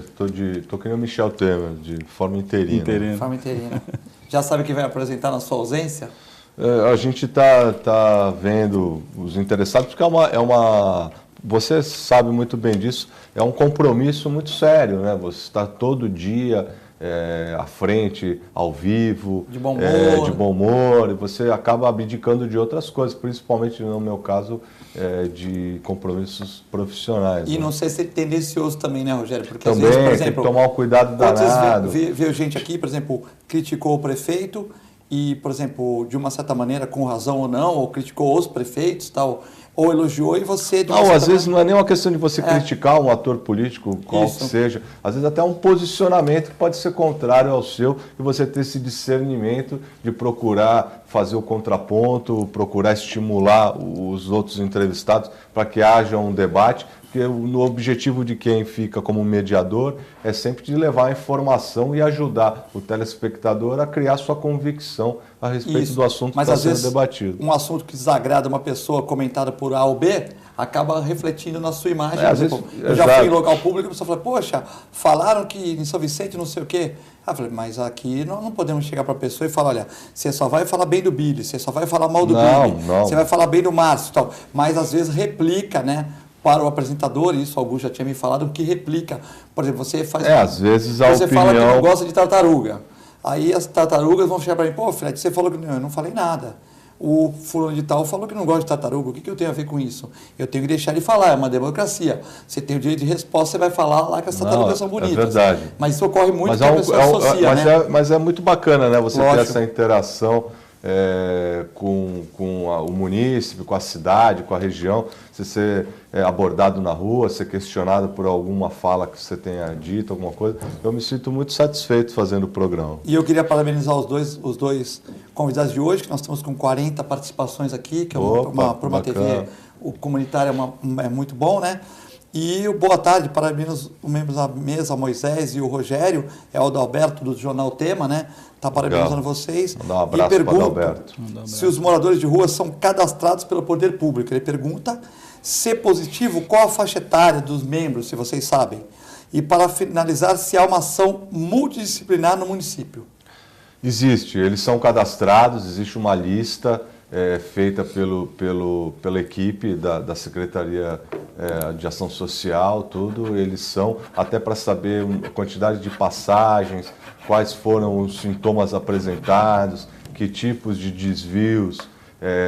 Tô que nem o Michel Temer, de forma interina. De forma interina. Já sabe quem vai apresentar na sua ausência? A gente tá vendo os interessados, porque você sabe muito bem disso, é um compromisso muito sério, né? Você está todo dia à frente, ao vivo, de bom humor, e você acaba abdicando de outras coisas, principalmente no meu caso, de compromissos profissionais. E não sei se é tendencioso também, né, Rogério? Porque também, às vezes, por exemplo, tem que tomar um cuidado danado. Veio gente aqui, por exemplo, criticou o prefeito e, por exemplo, de uma certa maneira, com razão ou não, ou criticou os prefeitos, tal, ou elogiou, e você... Não, às vezes não é nem uma questão de você criticar um ator político, qual que seja. Às vezes até um posicionamento que pode ser contrário ao seu, e você ter esse discernimento de procurar fazer o contraponto, procurar estimular os outros entrevistados para que haja um debate, porque o objetivo de quem fica como mediador é sempre de levar a informação e ajudar o telespectador a criar sua convicção a respeito do assunto que está sendo debatido. Um assunto que desagrada uma pessoa comentada por A ou B acaba refletindo na sua imagem. Eu já fui em local público e a pessoa fala, poxa, falaram que em São Vicente não sei o quê. Eu falei, mas aqui nós não podemos chegar para a pessoa e falar, olha, você só vai falar bem do Billy, você só vai falar mal do Billy, você vai falar bem do Márcio e tal. Mas às vezes replica, né? Para o apresentador, isso o Augusto já tinha me falado, que replica. Por exemplo, você faz... às vezes a você fala que não gosta de tartaruga. Aí as tartarugas vão chegar para mim, pô, Filete, você falou que eu não falei nada. O fulano de tal falou que não gosta de tartaruga, o que eu tenho a ver com isso? Eu tenho que deixar ele falar, é uma democracia. Você tem o direito de resposta, você vai falar lá que as tartarugas são bonitas. É verdade. Mas isso ocorre muito, que a pessoa associa, né? Mas é muito bacana, né? Você ter essa interação com o munícipe, com a cidade, com a região, você ser abordado na rua, ser questionado por alguma fala que você tenha dito, alguma coisa. Eu me sinto muito satisfeito fazendo o programa. E eu queria parabenizar os dois convidados de hoje, que nós estamos com 40 participações aqui, que é uma TV comunitária é muito bom, né? E o boa tarde, parabéns os membros da mesa, Moisés e o Rogério, é o Adalberto do Jornal Tema, né? Está parabenizando vocês. Dá um abraço para o Adalberto. Se os moradores de rua são cadastrados pelo poder público. Ele pergunta, se positivo, qual a faixa etária dos membros, se vocês sabem. E para finalizar, se há uma ação multidisciplinar no município. Existe, eles são cadastrados, existe uma lista feita pela equipe da Secretaria de Ação Social, tudo, eles são, até para saber a quantidade de passagens, quais foram os sintomas apresentados, que tipos de desvios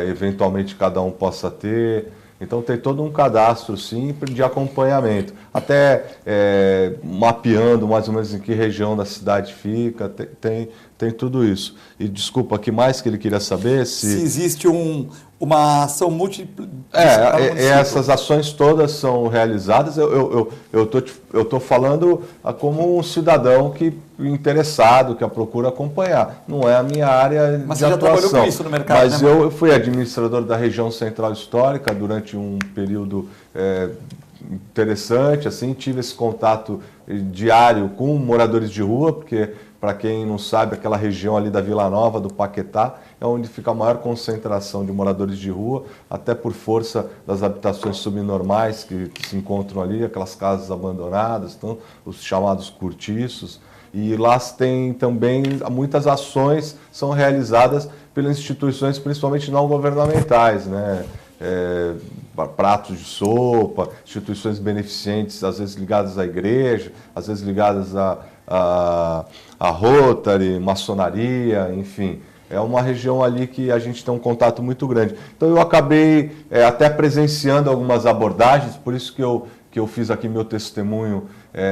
eventualmente cada um possa ter. Então tem todo um cadastro, sim, de acompanhamento. até mapeando mais ou menos em que região da cidade fica, tem tudo isso. E desculpa, o que mais que ele queria saber? Se existe uma ação essas ações todas são realizadas. Eu estou falando como um cidadão interessado, que procura acompanhar. Não é a minha área Mas de você atuação. Já trabalhou com isso no mercado, mas né, eu fui administrador da região central histórica durante um período interessante, assim, tive esse contato diário com moradores de rua, porque, para quem não sabe, aquela região ali da Vila Nova, do Paquetá, é onde fica a maior concentração de moradores de rua, até por força das habitações subnormais que se encontram ali, aquelas casas abandonadas, então, os chamados cortiços. E lá tem também muitas ações são realizadas pelas instituições, principalmente não governamentais, né? Pratos de sopa, instituições beneficentes, às vezes ligadas à igreja, às vezes ligadas a Rotary, maçonaria, enfim. É uma região ali que a gente tem um contato muito grande. Então eu acabei até presenciando algumas abordagens, por isso que eu fiz aqui meu testemunho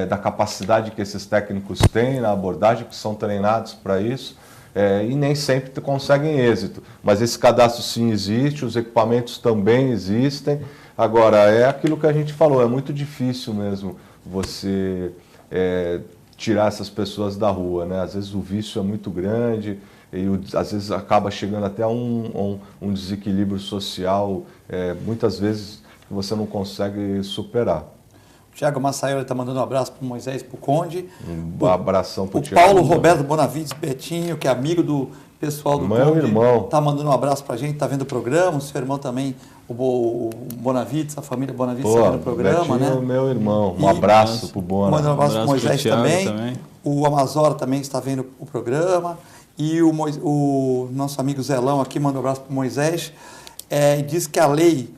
da capacidade que esses técnicos têm na abordagem, que são treinados para isso. E nem sempre conseguem êxito. Mas esse cadastro sim existe, os equipamentos também existem. Agora, é aquilo que a gente falou, é muito difícil mesmo você tirar essas pessoas da rua, né? Às vezes o vício é muito grande e às vezes acaba chegando até um desequilíbrio social, muitas vezes que você não consegue superar. Tiago Massaiola está mandando um abraço para o Moisés, para o Conde. Um abração para o Tiago. Paulo Roberto Bonavides Betinho, que é amigo do pessoal do Meu Conde. irmão. Está mandando um abraço para a gente, está vendo o programa. O seu irmão também, o Bonavides, a família Bonavides está vendo o programa, Betinho, né? Meu irmão. Um abraço para o Bona. Manda um abraço para o Moisés também. O Amazora também está vendo o programa. E o nosso amigo Zelão aqui manda um abraço para o Moisés. E diz que a lei...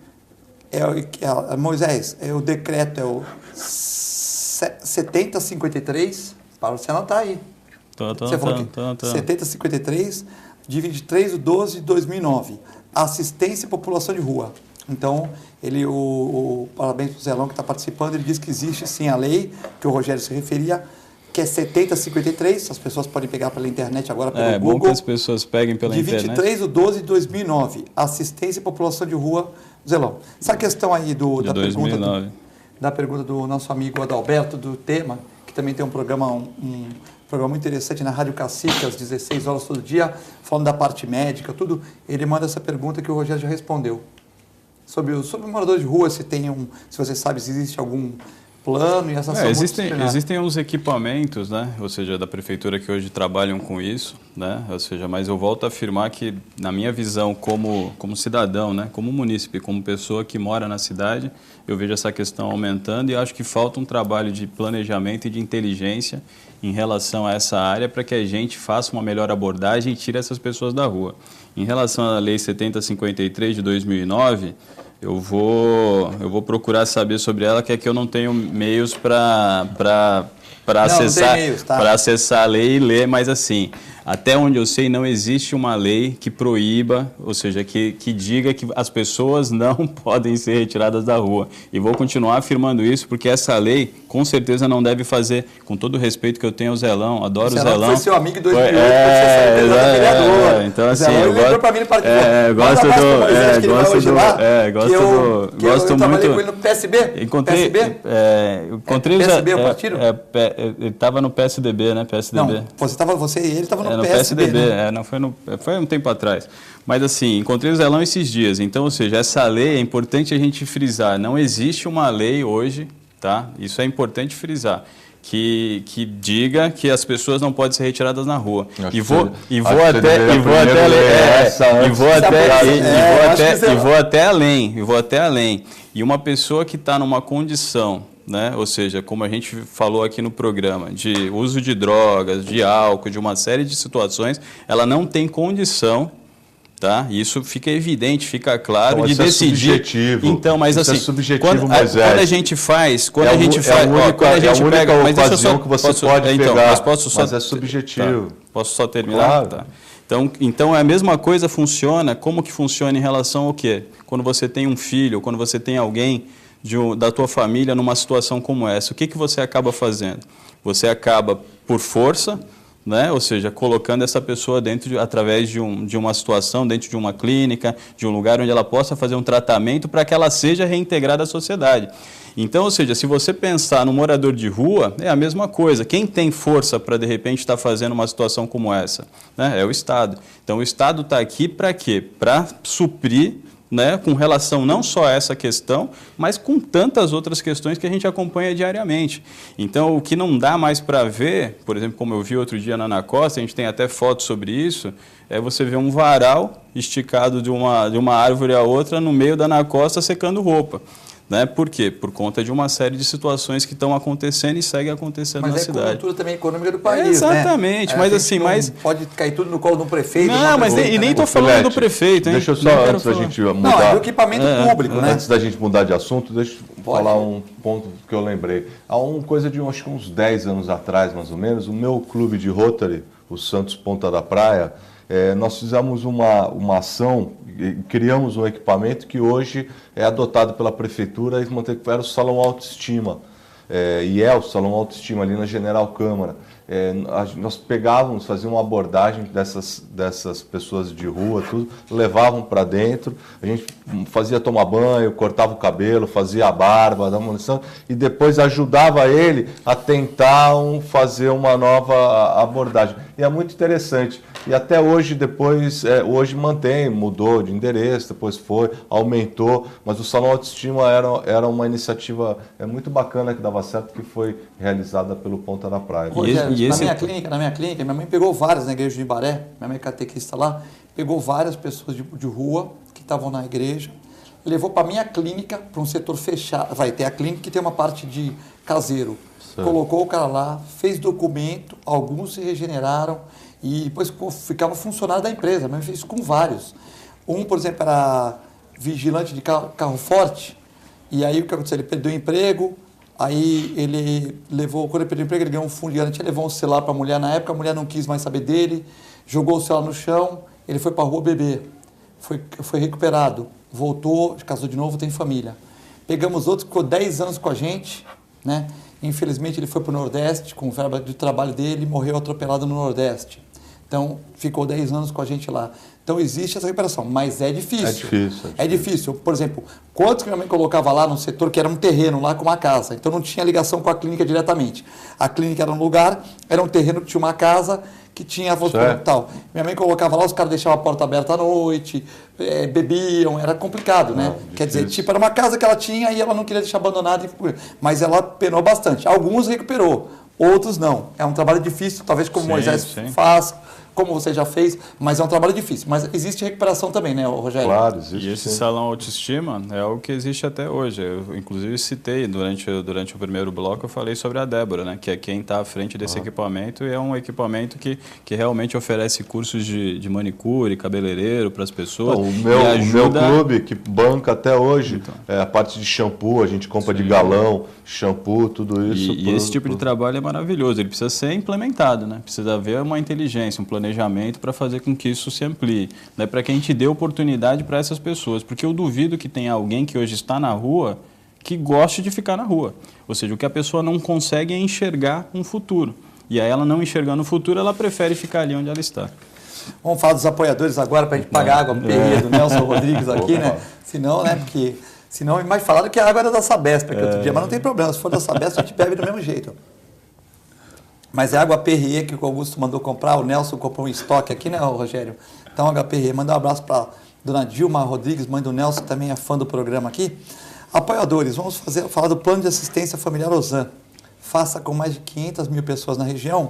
Moisés, o decreto é o 7053, para você anotar aí. Você falou aqui, 7053, de 23/12/2009, assistência à população de rua. Então, parabéns para o Zelão que está participando, ele diz que existe sim a lei, que o Rogério se referia, que é 7053, as pessoas podem pegar pela internet agora, pelo Google. É bom que as pessoas peguem pela internet. De 23/12/2009, assistência à população de rua, Zelão. Essa questão aí da pergunta do nosso amigo Adalberto, do tema, que também tem um programa muito interessante na Rádio Cacique, às 16 horas todo dia, falando da parte médica, tudo. Ele manda essa pergunta que o Rogério já respondeu. Sobre o morador de rua, se você sabe se existe algum plano e essas existem uns equipamentos, né? Ou seja, da prefeitura que hoje trabalham com isso, né? Ou seja, mas eu volto a afirmar que, na minha visão como cidadão, né? Como munícipe, como pessoa que mora na cidade, eu vejo essa questão aumentando e acho que falta um trabalho de planejamento e de inteligência em relação a essa área para que a gente faça uma melhor abordagem e tire essas pessoas da rua. Em relação à Lei 7053 de 2009, eu vou procurar saber sobre ela, que é que eu não tenho meios para acessar a lei e ler, mas assim, até onde eu sei, não existe uma lei que proíba, ou seja, que diga que as pessoas não podem ser retiradas da rua. E vou continuar afirmando isso, porque essa lei, com certeza, não deve fazer, com todo o respeito que eu tenho ao Zelão, adoro o Zelão. Foi seu amigo em 2008, foi vereador. Então, assim, eu gosto para mim no partido. Gosto muito. Trabalhei com ele no PSB. Encontrei PSB, o partido? Ele estava no PSDB, né? PSDB. Não, você e ele estavam no PSDB, né? Foi um tempo atrás. Mas assim, encontrei o Zelão esses dias. Então, ou seja, essa lei é importante a gente frisar. Não existe uma lei hoje, tá? Isso é importante frisar. Que diga que as pessoas não podem ser retiradas na rua. E vou até além. E uma pessoa que está numa condição, né? Ou seja, como a gente falou aqui no programa, de uso de drogas, de álcool, de uma série de situações, ela não tem condição, tá? Isso fica evidente, fica claro, então, de decidir. Subjetivo. Então, mas isso assim, é subjetivo, quando a gente faz, quando a gente pega, mas deixa eu só, que você pode pegar, mas é subjetivo. Tá, posso só terminar? Claro. Tá. Então a mesma coisa funciona, como que funciona em relação ao quê? Quando você tem um filho, quando você tem alguém, da tua família numa situação como essa, o que você acaba fazendo? Você acaba, por força, né? Ou seja, colocando essa pessoa através de uma situação, dentro de uma clínica, de um lugar onde ela possa fazer um tratamento para que ela seja reintegrada à sociedade. Então, ou seja, se você pensar no morador de rua, é a mesma coisa. Quem tem força para, de repente, estar fazendo uma situação como essa? Né? É o Estado. Então, o Estado está aqui para quê? Para suprir, né, com relação não só a essa questão, mas com tantas outras questões que a gente acompanha diariamente. Então, o que não dá mais para ver, por exemplo, como eu vi outro dia na Ana Costa, a gente tem até fotos sobre isso, é você ver um varal esticado de uma árvore a outra no meio da Ana Costa secando roupa. Né? Por quê? Por conta de uma série de situações que estão acontecendo e seguem acontecendo na cidade. Mas é a conjuntura também econômica do país, exatamente, né? mas assim, pode cair tudo no colo do prefeito. Não, mas nem estou falando do prefeito, hein? Deixa eu só, antes da gente mudar... Não, é do equipamento público, né? Antes da gente mudar de assunto, deixa eu falar um ponto que eu lembrei. Há uma coisa de, acho que uns 10 anos atrás, mais ou menos, o meu clube de Rotary, o Santos Ponta da Praia, nós fizemos uma ação, criamos um equipamento que hoje é adotado pela prefeitura e era o Salão Autoestima. E é o Salão Autoestima ali na General Câmara. Nós pegávamos, fazíamos uma abordagem dessas pessoas de rua, tudo, levavam para dentro, a gente fazia tomar banho, cortava o cabelo, fazia a barba, dava uma lição, e depois ajudava ele a tentar fazer uma nova abordagem. E é muito interessante. E até hoje, depois, hoje mantém, mudou de endereço, depois aumentou, mas o Salão Autoestima era uma iniciativa muito bacana que dava certo, que foi realizada pelo Ponta da Praia. Na minha clínica, minha mãe pegou várias na igreja de Imbaré, minha mãe é catequista lá, pegou várias pessoas de rua que estavam na igreja, levou para a minha clínica, para um setor fechado, vai ter a clínica que tem uma parte de caseiro, colocou o cara lá, fez documento, alguns se regeneraram, e depois ficava funcionário da empresa, mas fez com vários. Um, por exemplo, era vigilante de carro forte, e aí o que aconteceu? Ele perdeu o emprego, aí ele levou, quando ele perdeu o emprego, ele ganhou um fundo de garantia, levou um celular para a mulher na época, a mulher não quis mais saber dele, jogou o celular no chão, ele foi para a rua beber, foi recuperado, voltou, casou de novo, tem família. Pegamos outro, ficou 10 anos com a gente, né? Infelizmente ele foi para o Nordeste, com verba de trabalho dele, morreu atropelado no Nordeste. Então, ficou 10 anos com a gente lá. Então, existe essa recuperação, mas é difícil. É difícil. Por exemplo, quantos que minha mãe colocava lá no setor que era um terreno lá com uma casa? Então, não tinha ligação com a clínica diretamente. A clínica era um lugar, era um terreno que tinha uma casa que tinha tal. Minha mãe colocava lá, os caras deixavam a porta aberta à noite, bebiam, era complicado, né? Quer dizer, tipo, era uma casa que ela tinha e ela não queria deixar abandonada, mas ela penou bastante. Alguns recuperou, outros não. É um trabalho difícil, talvez como Moisés faz, como você já fez, mas é um trabalho difícil. Mas existe recuperação também, né, Rogério? Claro, existe. E esse Salão Autoestima é algo que existe até hoje. Eu, inclusive, citei durante o primeiro bloco, eu falei sobre a Débora, né, que é quem está à frente desse equipamento, e é um equipamento que realmente oferece cursos de manicure, cabeleireiro para as pessoas. O meu clube, que banca até hoje, a parte de shampoo, a gente compra de galão, shampoo, tudo isso. E esse tipo de trabalho é maravilhoso, ele precisa ser implementado, né? Precisa haver uma inteligência, um planejamento para fazer com que isso se amplie, né? Para que a gente dê oportunidade para essas pessoas, porque eu duvido que tenha alguém que hoje está na rua que goste de ficar na rua, ou seja, o que a pessoa não consegue é enxergar um futuro, e aí ela não enxergando o futuro, ela prefere ficar ali onde ela está. Vamos falar dos apoiadores agora para a gente pagar a água perreira do Nelson Rodrigues aqui, né? Senão, né, porque... Senão, mais falaram que a água era da Sabesp aqui outro dia, mas não tem problema, se for da Sabesp a gente bebe do mesmo jeito. Mas é água Perrier que o Augusto mandou comprar, o Nelson comprou um estoque aqui, né, Rogério? Então, água Perrier, manda um abraço para dona Dilma Rodrigues, mãe do Nelson, que também é fã do programa aqui. Apoiadores, vamos falar do Plano de Assistência Familiar Ozan. Faça com mais de 500 mil pessoas na região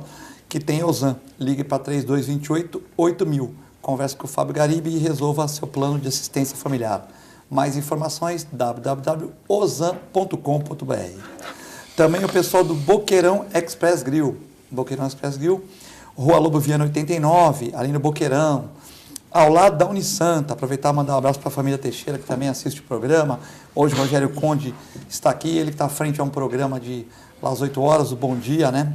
que tem Ozan. Ligue para 3228-8000. Converse com o Fábio Garibe e resolva seu plano de assistência familiar. Mais informações, www.ozan.com.br. Também o pessoal do Boqueirão Express Grill. Boqueirão Express Grill, Rua Lobo Viana 89, ali no Boqueirão, ao lado da Unisanta. Aproveitar e mandar um abraço para a família Teixeira, que também assiste o programa. Hoje o Rogério Conde está aqui, ele que está à frente a um programa de lá às 8 horas, o Bom Dia, né?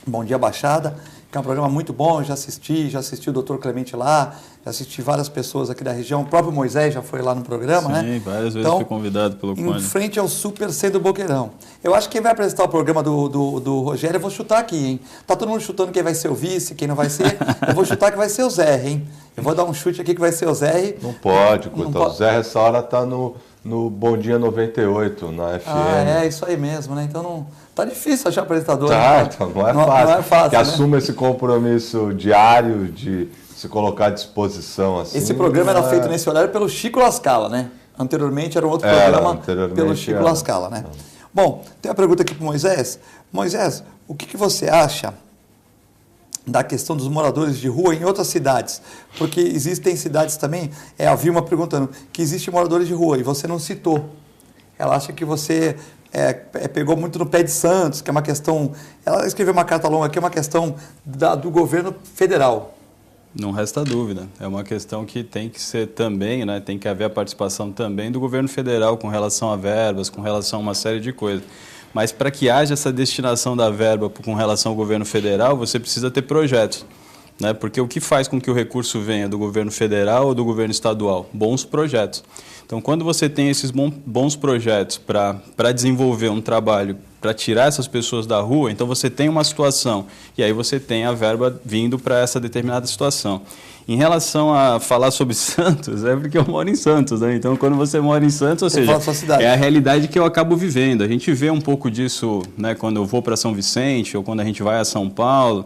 Bom Dia Baixada. que é um programa muito bom, já assisti o Dr. Clemente lá, já assisti várias pessoas aqui da região, o próprio Moisés já foi lá no programa, Sim, né? Sim, várias vezes então, fui convidado pelo Conde. Em frente ao Super C do Boqueirão. Eu acho que quem vai apresentar o programa do Rogério, eu vou chutar aqui, hein? Tá todo mundo chutando quem vai ser o vice, quem não vai ser. Eu vou chutar que vai ser o Zé, hein? Eu vou dar um chute aqui que vai ser o Zé. Não pode, coitado. O Zé, essa hora tá no Bom Dia 98, na FM. É isso aí mesmo, né? Então não... Tá difícil achar apresentador. Tá, né? então não é fácil. Não é fácil, que né? assuma esse compromisso diário de se colocar à disposição. Assim, esse programa era feito nesse horário pelo Chico Lascala, né? Anteriormente era um outro programa pelo Chico Lascala, né? Bom, tem uma pergunta aqui para o Moisés. Moisés, o que você acha da questão dos moradores de rua em outras cidades? Porque existem cidades também, a Vilma perguntando, que existem moradores de rua e você não citou. Ela acha que você pegou muito no pé de Santos, que é uma questão... Ela escreveu uma carta longa aqui, é uma questão do governo federal. Não resta dúvida. É uma questão que tem que ser também, né? Tem que haver a participação também do governo federal com relação a verbas, com relação a uma série de coisas. Mas para que haja essa destinação da verba com relação ao governo federal, você precisa ter projetos. Né? Porque o que faz com que o recurso venha do governo federal ou do governo estadual? Bons projetos. Então, quando você tem esses bons projetos para desenvolver um trabalho, para tirar essas pessoas da rua, então você tem uma situação e aí você tem a verba vindo para essa determinada situação. Em relação a falar sobre Santos, é porque eu moro em Santos, né? Então, quando você mora em Santos, ou seja, é a realidade que eu acabo vivendo. A gente vê um pouco disso, né, quando eu vou para São Vicente ou quando a gente vai a São Paulo.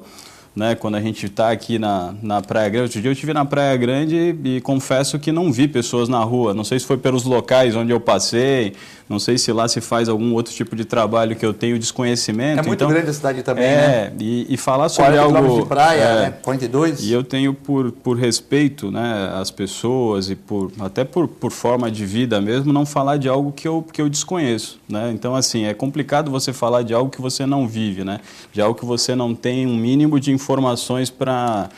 Né, quando a gente está aqui na Praia Grande. Outro dia eu estive na Praia Grande e confesso que não vi pessoas na rua. Não sei se foi pelos locais onde eu passei, não sei se lá se faz algum outro tipo de trabalho que eu tenho desconhecimento. É muito grande a cidade também, né? E falar sobre 40 algo... de praia, né? 42. E eu tenho por respeito, né, às pessoas e até por forma de vida mesmo, não falar de algo que eu desconheço. Né? Então, assim, é complicado você falar de algo que você não vive, né? De algo que você não tem um mínimo de informações para...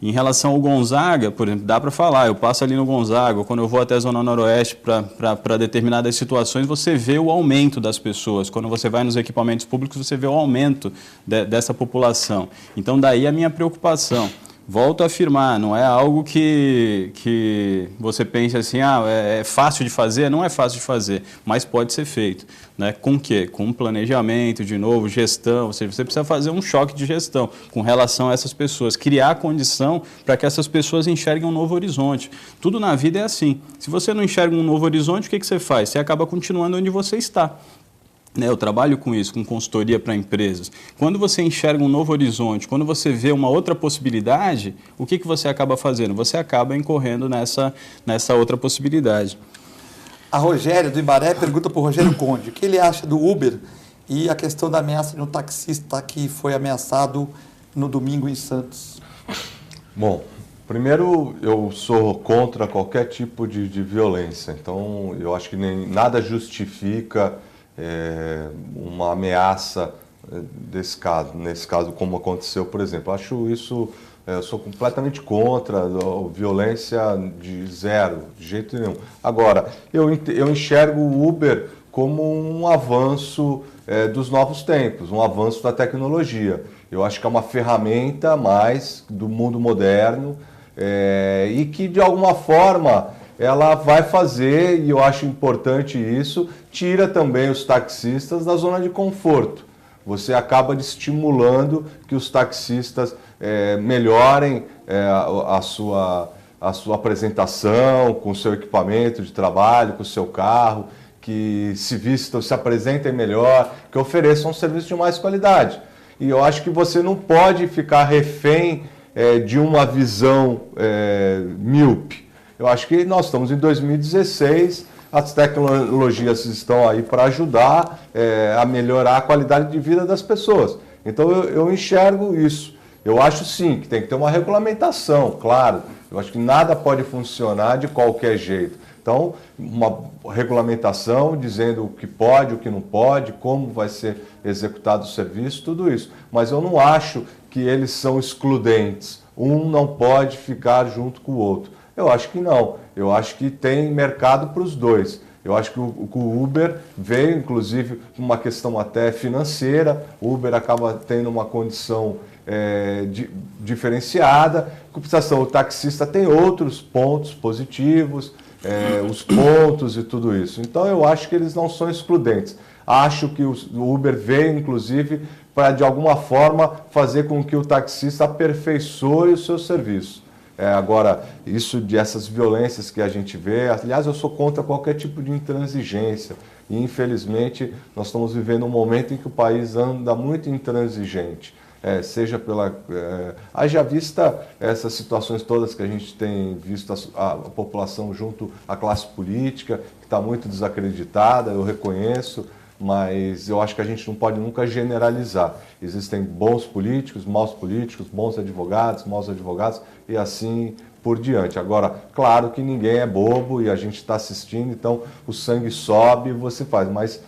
Em relação ao Gonzaga, por exemplo, dá para falar, eu passo ali no Gonzaga, ou quando eu vou até a Zona Noroeste para determinadas situações, você vê o aumento das pessoas. Quando você vai nos equipamentos públicos, você vê o aumento dessa população. Então, daí a minha preocupação. Volto a afirmar, não é algo que você pense assim, é fácil de fazer, não é fácil de fazer, mas pode ser feito. Né? Com o quê? Com planejamento, de novo, gestão, ou seja, você precisa fazer um choque de gestão com relação a essas pessoas, criar condição para que essas pessoas enxerguem um novo horizonte. Tudo na vida é assim, se você não enxerga um novo horizonte, o que você faz? Você acaba continuando onde você está. Eu trabalho com isso, com consultoria para empresas. Quando você enxerga um novo horizonte, quando você vê uma outra possibilidade, o que você acaba fazendo? Você acaba incorrendo nessa outra possibilidade. A Rogéria, do Imbaré, pergunta para o Rogério Conde o que ele acha do Uber e a questão da ameaça de um taxista que foi ameaçado no domingo em Santos. Bom, primeiro eu sou contra qualquer tipo de violência. Então, eu acho que nada justifica... uma ameaça nesse caso como aconteceu, por exemplo. Acho isso, eu sou completamente contra a violência de zero, de jeito nenhum. Agora, eu enxergo o Uber como um avanço dos novos tempos, um avanço da tecnologia. Eu acho que é uma ferramenta mais do mundo moderno e que, de alguma forma, ela vai fazer, e eu acho importante isso, tira também os taxistas da zona de conforto. Você acaba estimulando que os taxistas melhorem a sua apresentação com o seu equipamento de trabalho, com o seu carro, que se vistam, se apresentem melhor, que ofereçam um serviço de mais qualidade. E eu acho que você não pode ficar refém de uma visão míope. Eu acho que nós estamos em 2016, as tecnologias estão aí para ajudar a melhorar a qualidade de vida das pessoas. Então eu enxergo isso. Eu acho sim que tem que ter uma regulamentação, claro. Eu acho que nada pode funcionar de qualquer jeito. Então, uma regulamentação dizendo o que pode, o que não pode, como vai ser executado o serviço, tudo isso. Mas eu não acho que eles são excludentes. Um não pode ficar junto com o outro. Eu acho que não. Eu acho que tem mercado para os dois. Eu acho que o Uber veio, inclusive, com uma questão até financeira. O Uber acaba tendo uma condição diferenciada. Compensação, o taxista tem outros pontos positivos, os pontos e tudo isso. Então, eu acho que eles não são excludentes. Acho que o Uber veio, inclusive, para, de alguma forma, fazer com que o taxista aperfeiçoe o seu serviço. Agora, essas violências que a gente vê, aliás, eu sou contra qualquer tipo de intransigência. E, infelizmente, nós estamos vivendo um momento em que o país anda muito intransigente. Seja pela... haja vista essas situações todas que a gente tem visto a população junto à classe política, que está muito desacreditada, eu reconheço, mas eu acho que a gente não pode nunca generalizar. Existem bons políticos, bons advogados, maus advogados e assim por diante. Agora, claro que ninguém é bobo e a gente está assistindo, então o sangue sobe e você faz, mas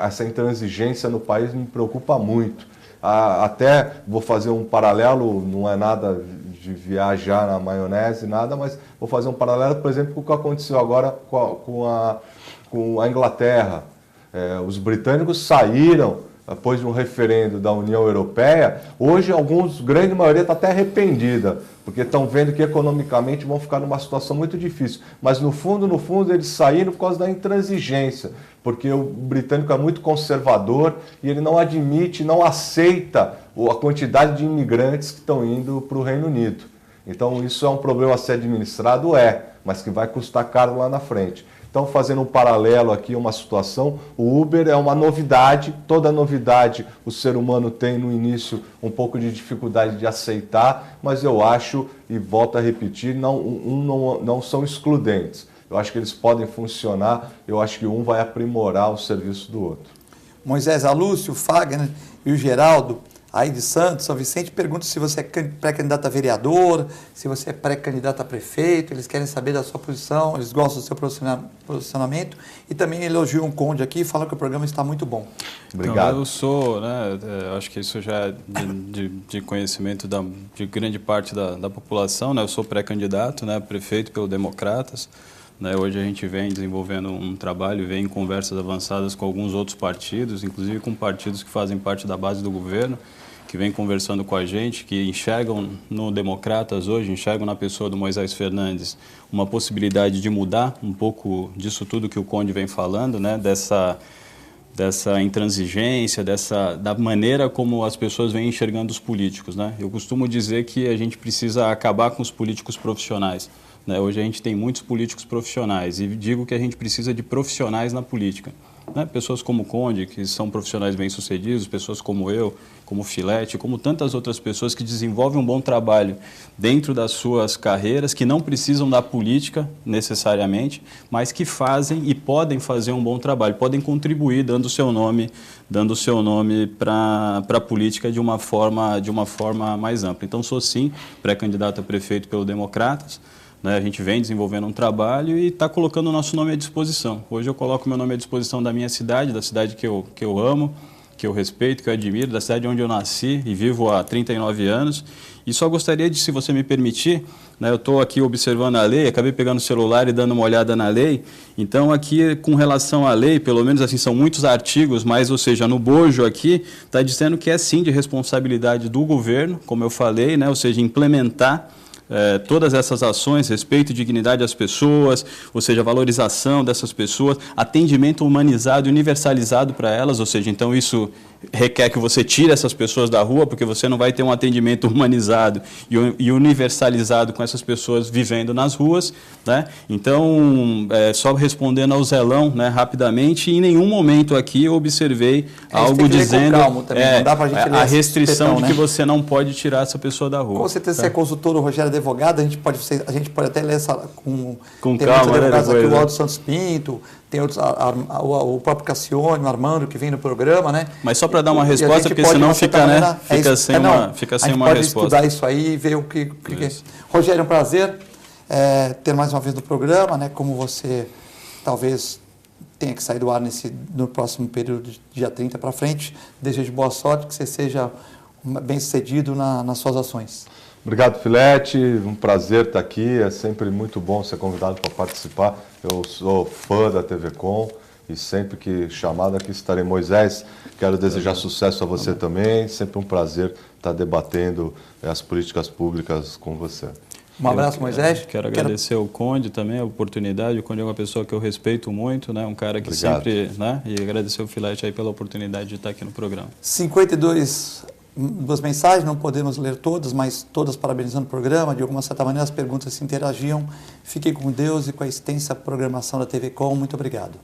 essa intransigência no país me preocupa muito. Até vou fazer um paralelo, não é nada de viajar na maionese, nada, mas vou fazer um paralelo, por exemplo, com o que aconteceu agora com a Inglaterra. Os britânicos saíram depois de um referendo da União Europeia. Hoje, grande maioria está até arrependida, porque estão vendo que economicamente vão ficar numa situação muito difícil. Mas no fundo, eles saíram por causa da intransigência, porque o britânico é muito conservador e ele não admite, não aceita a quantidade de imigrantes que estão indo para o Reino Unido. Então, isso é um problema a ser administrado, mas que vai custar caro lá na frente. Então, fazendo um paralelo aqui, uma situação, o Uber é uma novidade, toda novidade o ser humano tem no início um pouco de dificuldade de aceitar, mas eu acho, e volto a repetir, não são excludentes. Eu acho que eles podem funcionar, eu acho que um vai aprimorar o serviço do outro. Moisés Alúcio, o Fagner e o Geraldo, aí de Santos, São Vicente, perguntam se você é pré-candidato a vereador, se você é pré-candidato a prefeito, eles querem saber da sua posição, eles gostam do seu posicionamento e também elogiam o Conde aqui e falam que o programa está muito bom. Obrigado. Então, eu sou, acho que isso já é de conhecimento de grande parte da população, eu sou pré-candidato, prefeito pelo Democratas. Hoje a gente vem desenvolvendo um trabalho, vem em conversas avançadas com alguns outros partidos, inclusive com partidos que fazem parte da base do governo, que vem conversando com a gente, que enxergam no Democratas hoje, enxergam na pessoa do Moisés Fernandes uma possibilidade de mudar um pouco disso tudo que o Conde vem falando, dessa intransigência, da maneira como as pessoas vêm enxergando os políticos. Eu costumo dizer que a gente precisa acabar com os políticos profissionais. Hoje a gente tem muitos políticos profissionais e digo que a gente precisa de profissionais na política. Pessoas como o Conde, que são profissionais bem-sucedidos, pessoas como eu, como o Filete, como tantas outras pessoas que desenvolvem um bom trabalho dentro das suas carreiras, que não precisam da política necessariamente, mas que fazem e podem fazer um bom trabalho, podem contribuir dando o seu nome para a política de uma forma mais ampla. Então sou sim pré-candidato a prefeito pelo Democratas. A gente vem desenvolvendo um trabalho e está colocando o nosso nome à disposição. Hoje eu coloco meu nome à disposição da minha cidade, da cidade que eu amo, que eu respeito, que eu admiro, da cidade onde eu nasci e vivo há 39 anos. E só gostaria de, se você me permitir, eu estou aqui observando a lei, acabei pegando o celular e dando uma olhada na lei. Então aqui, com relação à lei, pelo menos assim, são muitos artigos, mas, ou seja, no bojo aqui, está dizendo que é sim de responsabilidade do governo, como eu falei, ou seja, implementar todas essas ações, respeito e dignidade às pessoas, ou seja, valorização dessas pessoas, atendimento humanizado e universalizado para elas, ou seja, então isso requer que você tire essas pessoas da rua, porque você não vai ter um atendimento humanizado e universalizado com essas pessoas vivendo nas ruas, Então, só respondendo ao Zelão, rapidamente, em nenhum momento aqui eu observei algo dizendo não dá pra gente ler a restrição de que você não pode tirar essa pessoa da rua. Com certeza, você é consultor, o Rogério é advogado, a gente pode até ler essa com calma, advogados aqui, o Aldo Santos Pinto, tem outros, o próprio Cassione, o Armando, que vem no programa, Mas só para dar uma resposta, porque senão fica sem uma resposta. A gente pode estudar isso aí e ver o que é. Rogério, é um prazer ter mais uma vez no programa, Como você talvez tenha que sair do ar no próximo período, de dia 30 para frente. Desejo boa sorte, que você seja bem-sucedido nas suas ações. Obrigado, Filete. Um prazer estar aqui. É sempre muito bom ser convidado para participar. Eu sou fã da TV Com e sempre que chamado aqui estarei. Moisés, quero desejar sucesso a você também. Sempre um prazer estar debatendo as políticas públicas com você. Um abraço, Moisés. Quero agradecer ao Conde também a oportunidade. O Conde é uma pessoa que eu respeito muito, né? Um cara que sempre, né? E agradecer ao Filete aí pela oportunidade de estar aqui no programa. 52 mensagens, não podemos ler todas, mas todas parabenizando o programa. De alguma certa maneira as perguntas se interagiam. Fiquem com Deus e com a extensa programação da TV Com. Muito obrigado.